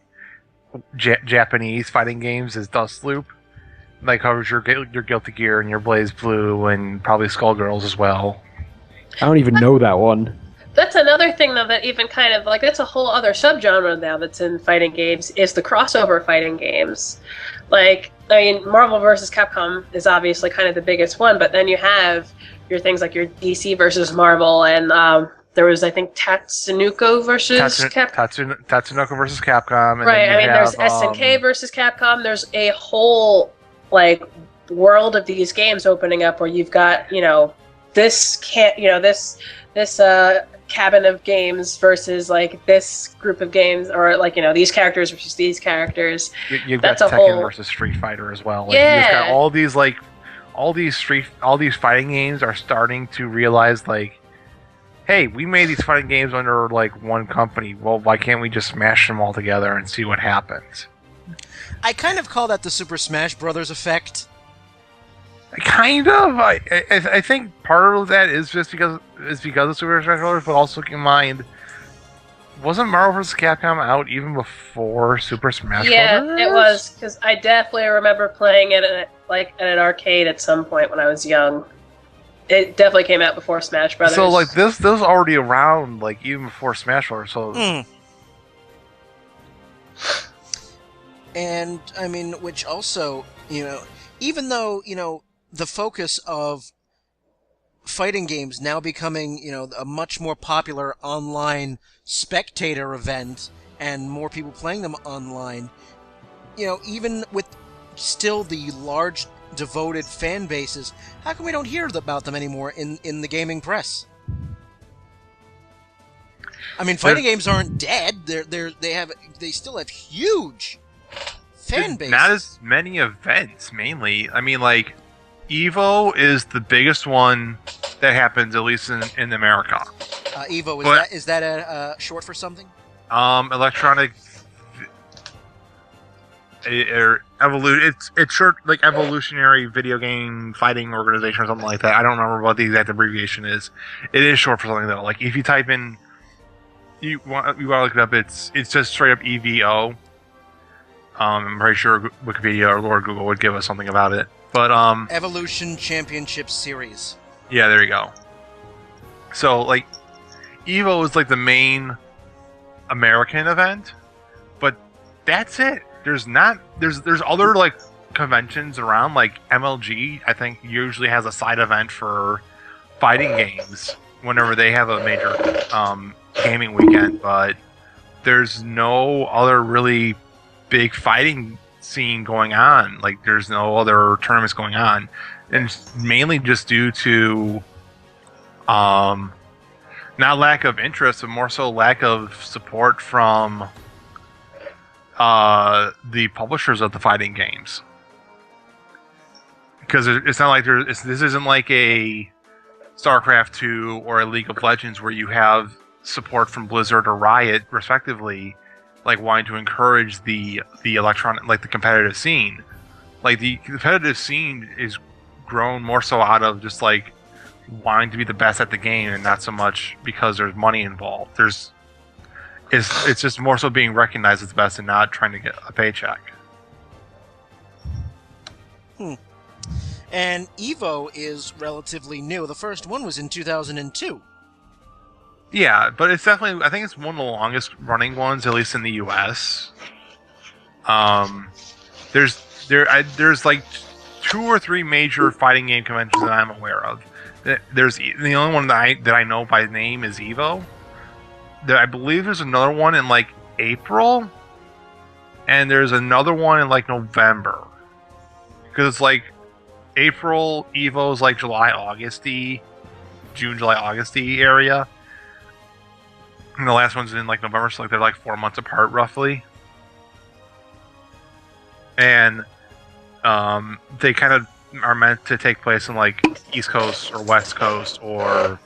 Japanese fighting games is Dustloop. Covers your Guilty Gear and your Blaze Blue and probably Skullgirls as well. I don't even know that one. That's another thing, though, that even kind of, that's a whole other subgenre now that's in fighting games, is the crossover fighting games. Marvel vs. Capcom is obviously kind of the biggest one, but then you have your things like your DC versus Marvel, and there was, I think, Tatsunoko versus Capcom. Tatsunoko versus Capcom. And right, there's SNK versus Capcom. There's a whole, world of these games opening up where you've got, this cabin of games versus this group of games, or these characters versus these characters. You've got Tekken versus Street Fighter as well. Yeah. You've got all these fighting games are starting to realize hey, we made these fighting games under one company. Well, why can't we just smash them all together and see what happens? I kind of call that the Super Smash Brothers effect. Kind of. I think part of that is just because of Super Smash Brothers, but also keep in mind, wasn't Marvel vs. Capcom out even before Super Smash Brothers? Yeah, it was, because I definitely remember playing it at an arcade at some point when I was young. It definitely came out before Smash Brothers. So this was already around even before Smash Brothers. So. And which also, even though the focus of fighting games now becoming, a much more popular online spectator event and more people playing them online, even with still the large devoted fan bases, how come we don't hear about them anymore in the gaming press? Fighting games aren't dead. They still have huge fan bases. Not as many events, mainly. Evo is the biggest one that happens, at least in America. Evo, is that a short for something? Electronic. It's short, evolutionary video game fighting organization or something like that. I don't remember what the exact abbreviation is. It is short for something though. If you type in, you want to look it up. It's just straight up EVO. I'm pretty sure Wikipedia or Google would give us something about it. But Evolution Championship Series. Yeah, there you go. So Evo is the main American event, but that's it. There's other conventions around, MLG I think usually has a side event for fighting games whenever they have a major gaming weekend, but there's no other really big fighting scene going on. There's no other tournaments going on, and it's mainly just due to not lack of interest, but more so lack of support from the publishers of the fighting games. Because it's not this isn't like a StarCraft 2 or a League of Legends where you have support from Blizzard or Riot, respectively, wanting to encourage the electronic, the competitive scene. The competitive scene is grown more so out of just like wanting to be the best at the game, and not so much because there's money involved. It's just more so being recognized as the best and not trying to get a paycheck. And Evo is relatively new. The first one was in 2002. Yeah, but it's definitely, I think it's one of the longest running ones, at least in the US. There's like 2 or 3 major fighting game conventions that I'm aware of. There's the only one that I know by name is Evo. I believe there's another one in like April, and there's another one in like November. Because it's like April Evo is like July, August-y, June, July, August-y area. And the last one's in like November, so like they're like 4 months apart roughly. And they kind of are meant to take place in like East Coast or West Coast or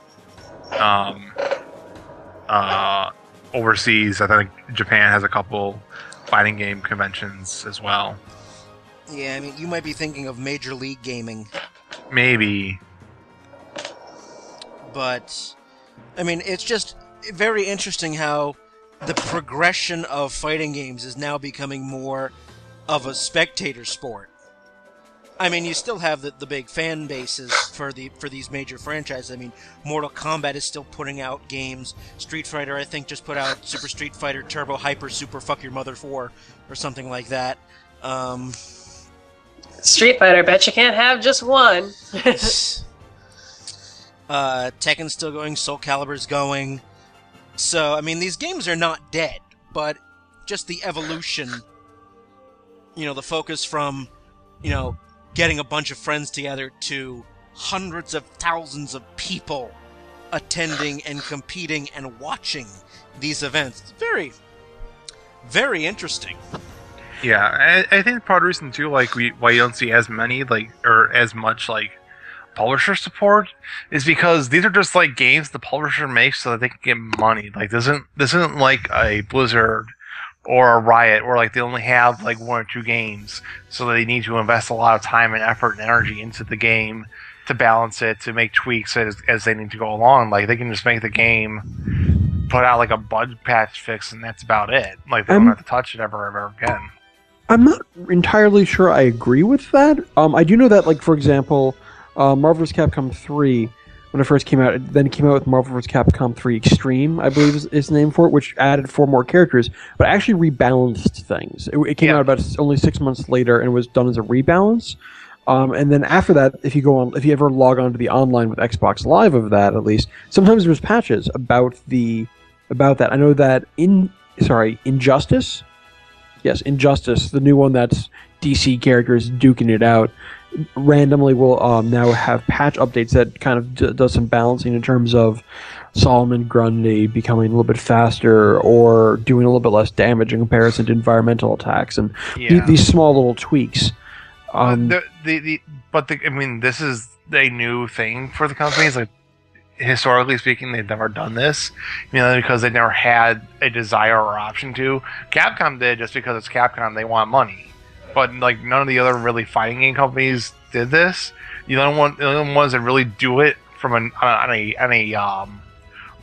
overseas. I think Japan has a couple fighting game conventions as well. Yeah, I mean, you might be thinking of Major League Gaming. Maybe. But, I mean, it's just very interesting how the progression of fighting games is now becoming more of a spectator sport. I mean, you still have the big fan bases for these major franchises. I mean, Mortal Kombat is still putting out games. Street Fighter, I think, just put out Super Street Fighter Turbo Hyper Super Fuck Your Mother 4 or something like that. Street Fighter, bet you can't have just one. Tekken's still going, Soul Calibur's going. So, I mean, these games are not dead, but just the evolution, the focus from, getting a bunch of friends together to hundreds of thousands of people attending and competing and watching these events. It's very, very interesting. Yeah, I think part of the reason too, like why you don't see as many or as much publisher support is because these are just like games the publisher makes so that they can get money. Like this isn't like a Blizzard or a Riot where like they only have like 1 or 2 games, so they need to invest a lot of time and effort and energy into the game to balance it, to make tweaks as they need to go along. Like they can just make the game, put out like a bug patch fix, and that's about it. Like they don't have to touch it ever again. I'm not entirely sure I agree with that. I do know that, like, for example, Marvel vs. Capcom 3, when it first came out, then it came out with Marvel vs. Capcom 3 Extreme, I believe is the name for it, which added 4 more characters, but actually rebalanced things. It came out about only 6 months later and was done as a rebalance. And then after that, if you ever log on to the online with Xbox Live of that, at least, sometimes there's patches about that. I know that Injustice. Yes, Injustice, the new one that's DC characters duking it out, randomly will now have patch updates that kind of does some balancing in terms of Solomon Grundy becoming a little bit faster or doing a little bit less damage in comparison to environmental attacks and these small little tweaks. I mean, this is a new thing for the companies. Like, historically speaking, they've never done this, because they never had a desire or option to. Capcom did just because it's Capcom; they want money. But like none of the other really fighting game companies did this. The only ones that really do it on a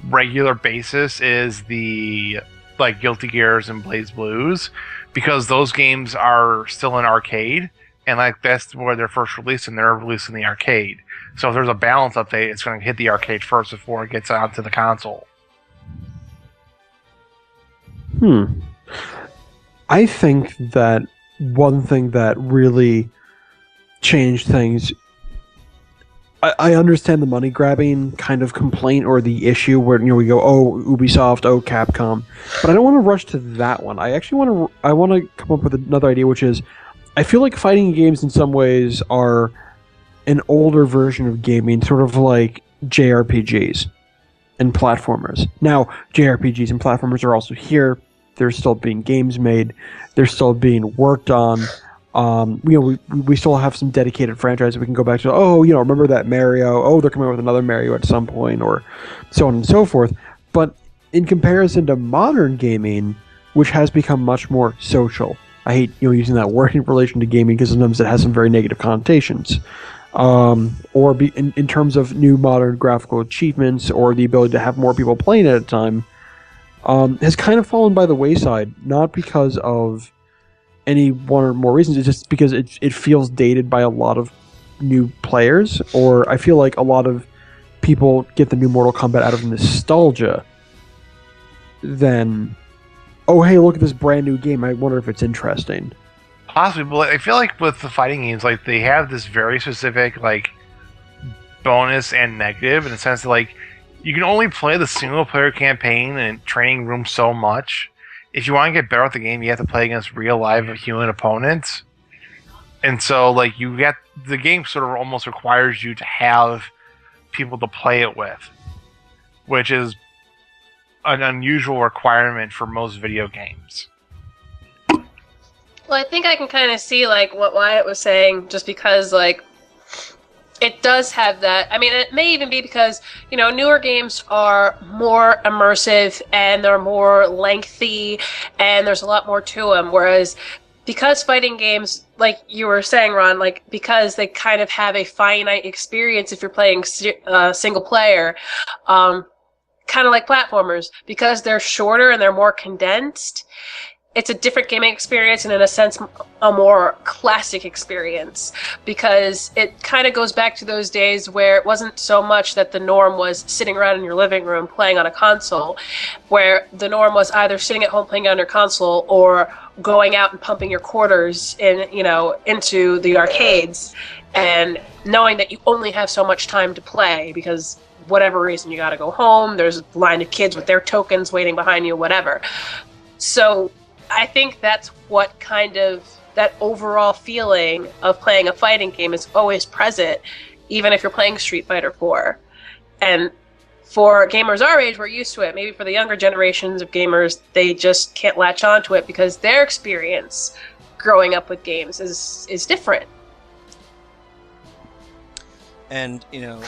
regular basis is the like Guilty Gears and Blaze Blues, because those games are still in arcade, and like that's where they're first released, and they're released in the arcade. So if there's a balance update, it's going to hit the arcade first before it gets onto the console. I think that one thing that really changed things, I understand the money grabbing kind of complaint or the issue where we go, oh, Ubisoft, oh, Capcom, but I don't want to rush to that one. I actually want to come up with another idea, which is I feel like fighting games in some ways are an older version of gaming, sort of like JRPGs and platformers. Now, JRPGs and platformers are also here. There's still being games made. They're still being worked on. We still have some dedicated franchises we can go back to. Oh, remember that Mario? Oh, they're coming out with another Mario at some point, or so on and so forth. But in comparison to modern gaming, which has become much more social, I hate using that word in relation to gaming because sometimes it has some very negative connotations. or in terms of new modern graphical achievements or the ability to have more people playing at a time, has kind of fallen by the wayside. Not because of any one or more reasons, it's just because it feels dated by a lot of new players, or I feel like a lot of people get the new Mortal Kombat out of nostalgia than, oh hey, look at this brand new game, I wonder if it's interesting. Possibly, but I feel like with the fighting games, like they have this very specific like bonus and negative in the sense that like you can only play the single player campaign and training room so much. If you want to get better at the game, you have to play against real live human opponents. And so like you get the game sort of almost requires you to have people to play it with, which is an unusual requirement for most video games. Well, I think I can kind of see like what Wyatt was saying, just because like it does have that. I mean, it may even be because, you know, newer games are more immersive and they're more lengthy and there's a lot more to them, whereas because fighting games, like you were saying, Ron, like because they kind of have a finite experience if you're playing single player, kind of like platformers, because they're shorter and they're more condensed, it's a different gaming experience and in a sense a more classic experience, because it kind of goes back to those days where it wasn't so much that the norm was sitting around in your living room playing on a console, where the norm was either sitting at home playing on your console or going out and pumping your quarters in, you know, into the arcades, and knowing that you only have so much time to play because whatever reason you got to go home, there's a line of kids with their tokens waiting behind you, whatever. So I think that's what kind of that overall feeling of playing a fighting game is always present, even if you're playing Street Fighter 4. And for gamers our age, we're used to it. Maybe for the younger generations of gamers, they just can't latch onto it because their experience growing up with games is different. And, you know,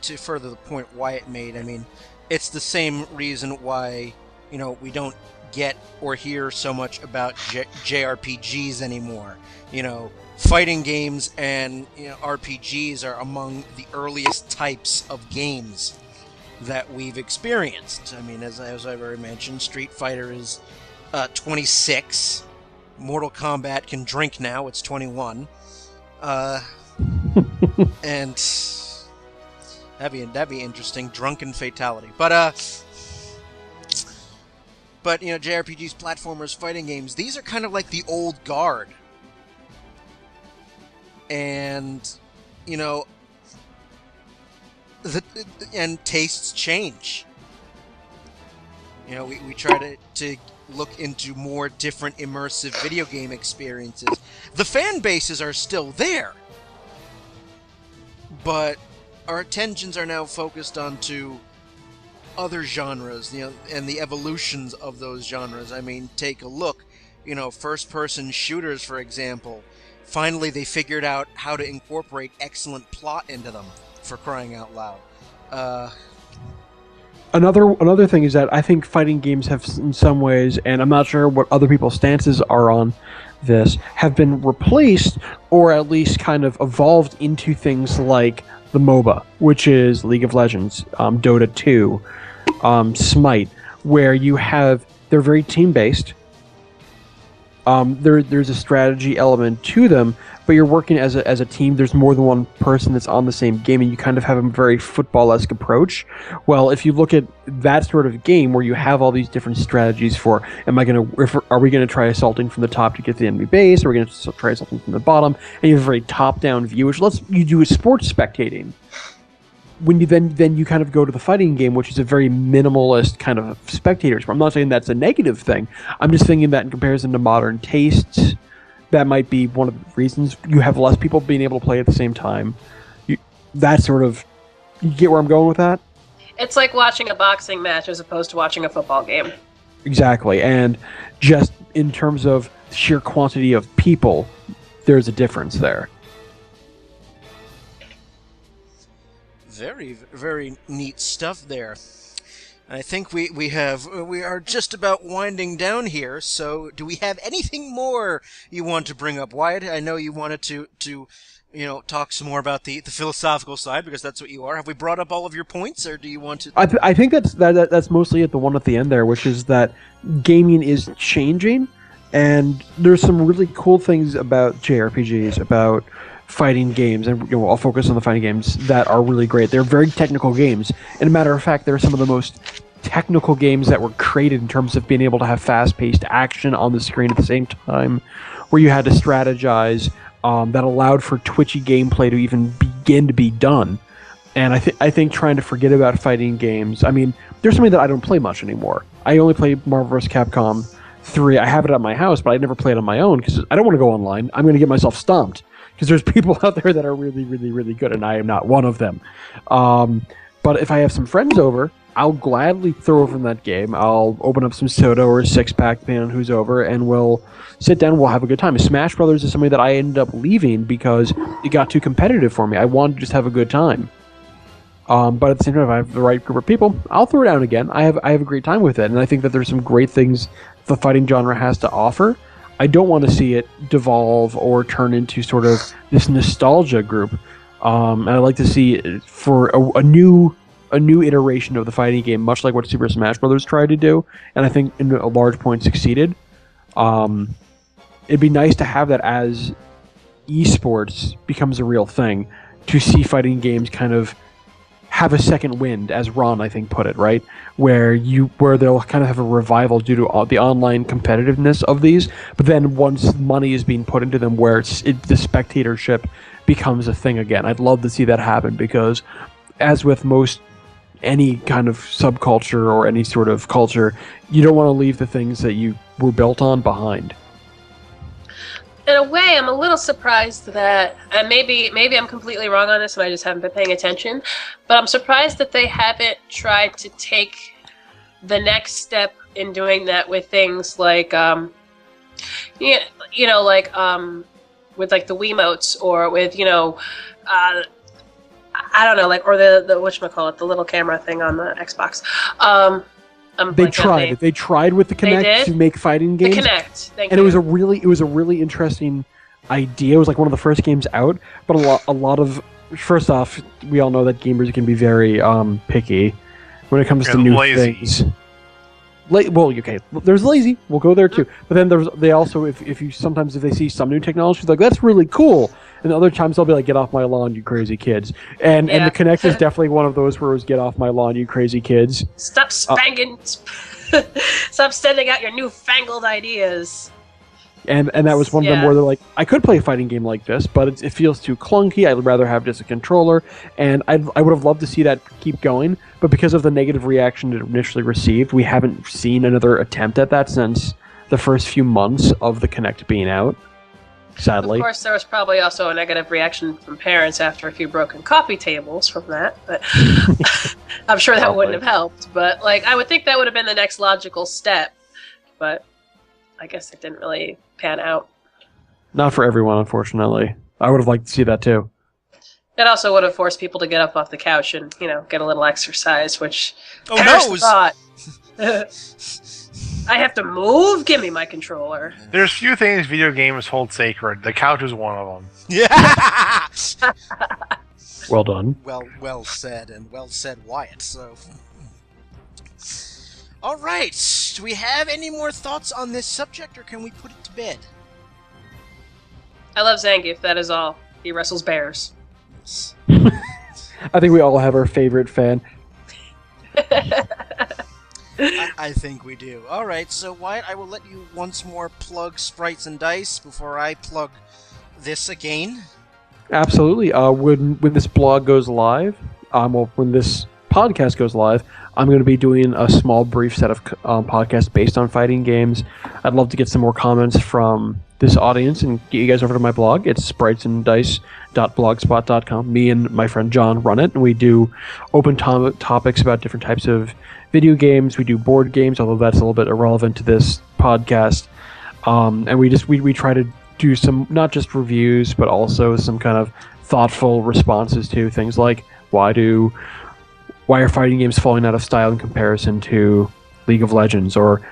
to further the point Wyatt made, I mean, it's the same reason why, you know, we don't get or hear so much about JRPGs anymore. You know, fighting games and, you know, RPGs are among the earliest types of games that we've experienced. I mean, as I've already mentioned, Street Fighter is 26. Mortal Kombat can drink now; it's 21. And that'd be interesting. Drunken fatality, But, you know, JRPGs, platformers, fighting games, these are kind of like the old guard. And, you know, and tastes change. You know, we try to look into more different immersive video game experiences. The fan bases are still there. But our attentions are now focused onto other genres, you know, and the evolutions of those genres. I mean, take a look, you know, first-person shooters, for example. Finally, they figured out how to incorporate excellent plot into them, for crying out loud. Another thing is that I think fighting games have, in some ways, and I'm not sure what other people's stances are on this, have been replaced or at least kind of evolved into things like the MOBA, which is League of Legends, Dota 2, Smite, where they're very team-based. There's a strategy element to them, but you're working as a team. There's more than one person that's on the same game, and you kind of have a very football-esque approach. Well, if you look at that sort of game where you have all these different strategies for, are we going to try assaulting from the top to get to the enemy base? Are we going to try assaulting from the bottom? And you have a very top-down view, which lets you do sports spectating. When you then you kind of go to the fighting game, which is a very minimalist kind of spectator sport. I'm not saying that's a negative thing. I'm just thinking that in comparison to modern tastes, that might be one of the reasons you have less people being able to play at the same time. You get where I'm going with that? It's like watching a boxing match as opposed to watching a football game. Exactly, and just in terms of sheer quantity of people, there's a difference there. Very, very neat stuff there. I think we are just about winding down here, so do we have anything more you want to bring up, Wyatt? I know you wanted to talk some more about the philosophical side, because that's what you are. Have we brought up all of your points, or do you want to? I think that's mostly at the one at the end there, which is that gaming is changing, and there's some really cool things about JRPGs, about fighting games, and I'll focus on the fighting games that are really great. They're very technical games, and a matter of fact, they're some of the most technical games that were created in terms of being able to have fast-paced action on the screen at the same time, where you had to strategize, that allowed for twitchy gameplay to even begin to be done. And I think trying to forget about fighting games, I mean, there's something that I don't play much anymore. I only play Marvel vs. Capcom 3. I have it at my house, but I never play it on my own because I don't want to go online. I'm going to get myself stomped because there's people out there that are really, really, really good, and I am not one of them. But if I have some friends over, I'll gladly throw over in that game. I'll open up some soda or a six-pack, depending on who's over, and we'll sit down and we'll have a good time. Smash Brothers is something that I ended up leaving because it got too competitive for me. I wanted to just have a good time. But at the same time, if I have the right group of people, I'll throw it down again. I have a great time with it, and I think that there's some great things the fighting genre has to offer. I don't want to see it devolve or turn into sort of this nostalgia group. And I'd like to see it for a new iteration of the fighting game, much like what Super Smash Bros. Tried to do, and I think in a large point succeeded. It'd be nice to have that as esports becomes a real thing, to see fighting games kind of have a second wind, as Ron, I think, put it, right? Where they'll kind of have a revival due to the online competitiveness of these, but then once money is being put into them, where the spectatorship becomes a thing again. I'd love to see that happen, because as with any kind of subculture or any sort of culture, you don't want to leave the things that you were built on behind. In a way, I'm a little surprised that, and maybe I'm completely wrong on this and I just haven't been paying attention, but I'm surprised that they haven't tried to take the next step in doing that with things like, with like the Wiimotes, or with, I don't know, like, or the whatchamacallit, the little camera thing on the Xbox. They tried with the Kinect to make fighting games. The Kinect, and it was a really interesting idea. It was like one of the first games out, but a lot of, first off, we all know that gamers can be very picky when it comes to new things. There's lazy. We'll go there too. But then they also, if they see some new technology, they're like, that's really cool. And other times they'll be like, get off my lawn, you crazy kids. And the Kinect is definitely one of those where it was, get off my lawn, you crazy kids. Stop spanking. Stop sending out your newfangled ideas. And that was one of them where they're like, I could play a fighting game like this, but it feels too clunky. I'd rather have just a controller. And I would have loved to see that keep going, but because of the negative reaction it initially received, we haven't seen another attempt at that since the first few months of the Kinect being out, sadly. Of course, there was probably also a negative reaction from parents after a few broken coffee tables from that, but I'm sure that wouldn't have helped. But I would think that would have been the next logical step, but I guess it didn't really pan out. Not for everyone, unfortunately. I would have liked to see that too. It also would have forced people to get up off the couch and, get a little exercise, which thought. I have to move? Give me my controller. There's few things video games hold sacred. The couch is one of them. Yeah. Well done. Well said, and well said, Wyatt. So, all right. Do we have any more thoughts on this subject, or can we put it to bed? I love Zangief. That is all. He wrestles bears. I think we all have our favorite fan. I think we do. All right, so Wyatt, I will let you once more plug Sprites and Dice before I plug this again. Absolutely. When this blog goes live, when this podcast goes live, I'm going to be doing a small, brief set of podcasts based on fighting games. I'd love to get some more comments from this audience and get you guys over to my blog. It's spritesanddice.blogspot.com. Me and my friend John run it, and we do open topics about different types of video games. We do board games, although that's a little bit irrelevant to this podcast. And we try to do some, not just reviews, but also some kind of thoughtful responses to things like, why are fighting games falling out of style in comparison to League of Legends? Or,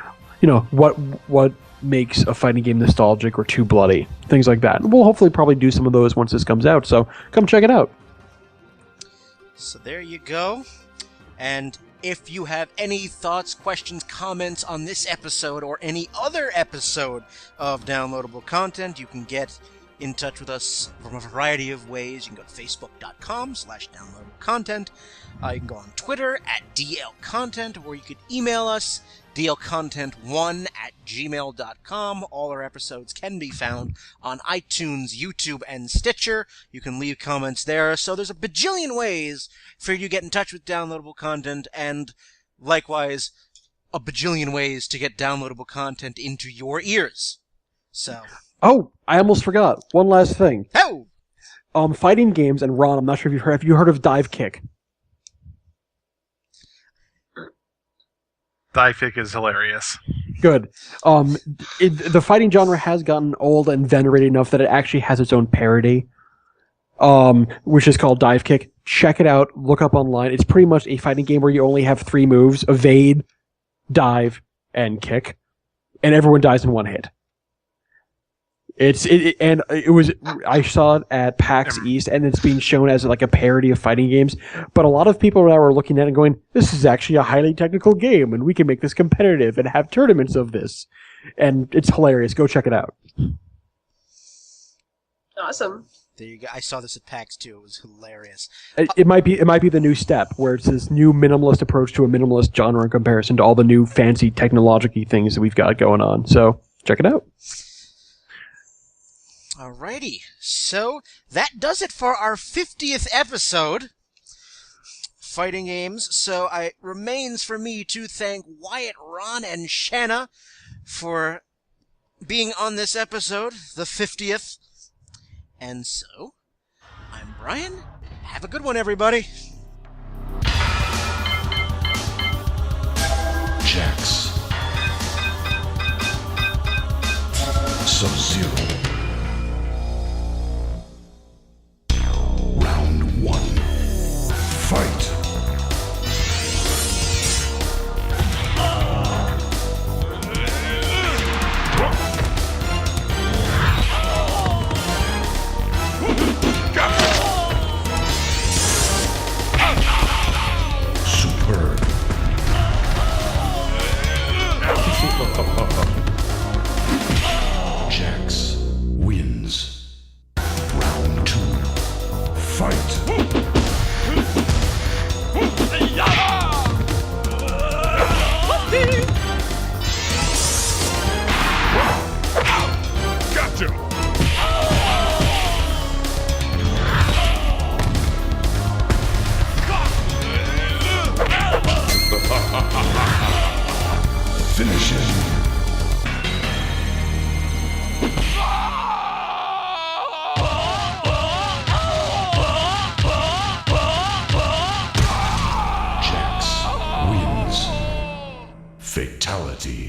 what makes a fighting game nostalgic or too bloody. Things like that. We'll hopefully probably do some of those once this comes out, so come check it out. So there you go. And if you have any thoughts, questions, comments on this episode or any other episode of downloadable content, you can get in touch with us from a variety of ways. You can go to facebook.com/downloadablecontent. You can go on Twitter @DLContent, or you could email us, dlcontent1@gmail.com. All our episodes can be found on iTunes, YouTube, and Stitcher. You can leave comments there. So there's a bajillion ways for you to get in touch with downloadable content, and likewise, a bajillion ways to get downloadable content into your ears. So... Oh, I almost forgot. One last thing. Oh! Fighting games, and Ron, I'm not sure if you've heard. Have you heard of Dive Kick? Dive Kick is hilarious. Good. The fighting genre has gotten old and venerated enough that it actually has its own parody, which is called Dive Kick. Check it out. Look up online. It's pretty much a fighting game where you only have 3 moves: evade, dive, and kick, and everyone dies in one hit. I saw it at PAX East, and it's being shown as like a parody of fighting games. But a lot of people now are looking at it and going, "This is actually a highly technical game, and we can make this competitive and have tournaments of this." And it's hilarious. Go check it out. Awesome. There you go. I saw this at PAX too. It was hilarious. It might be the new step where it's this new minimalist approach to a minimalist genre in comparison to all the new fancy technological things that we've got going on. So check it out. Alrighty, so that does it for our 50th episode, Fighting Games. So it remains for me to thank Wyatt, Ron, and Shanna for being on this episode, the 50th. And so, I'm Brian. Have a good one, everybody. Jax. Sub-Zero. Round 1. Fight! Superb. Jax wins. Round 2. Fight! Gotcha! Finish him. Fatality.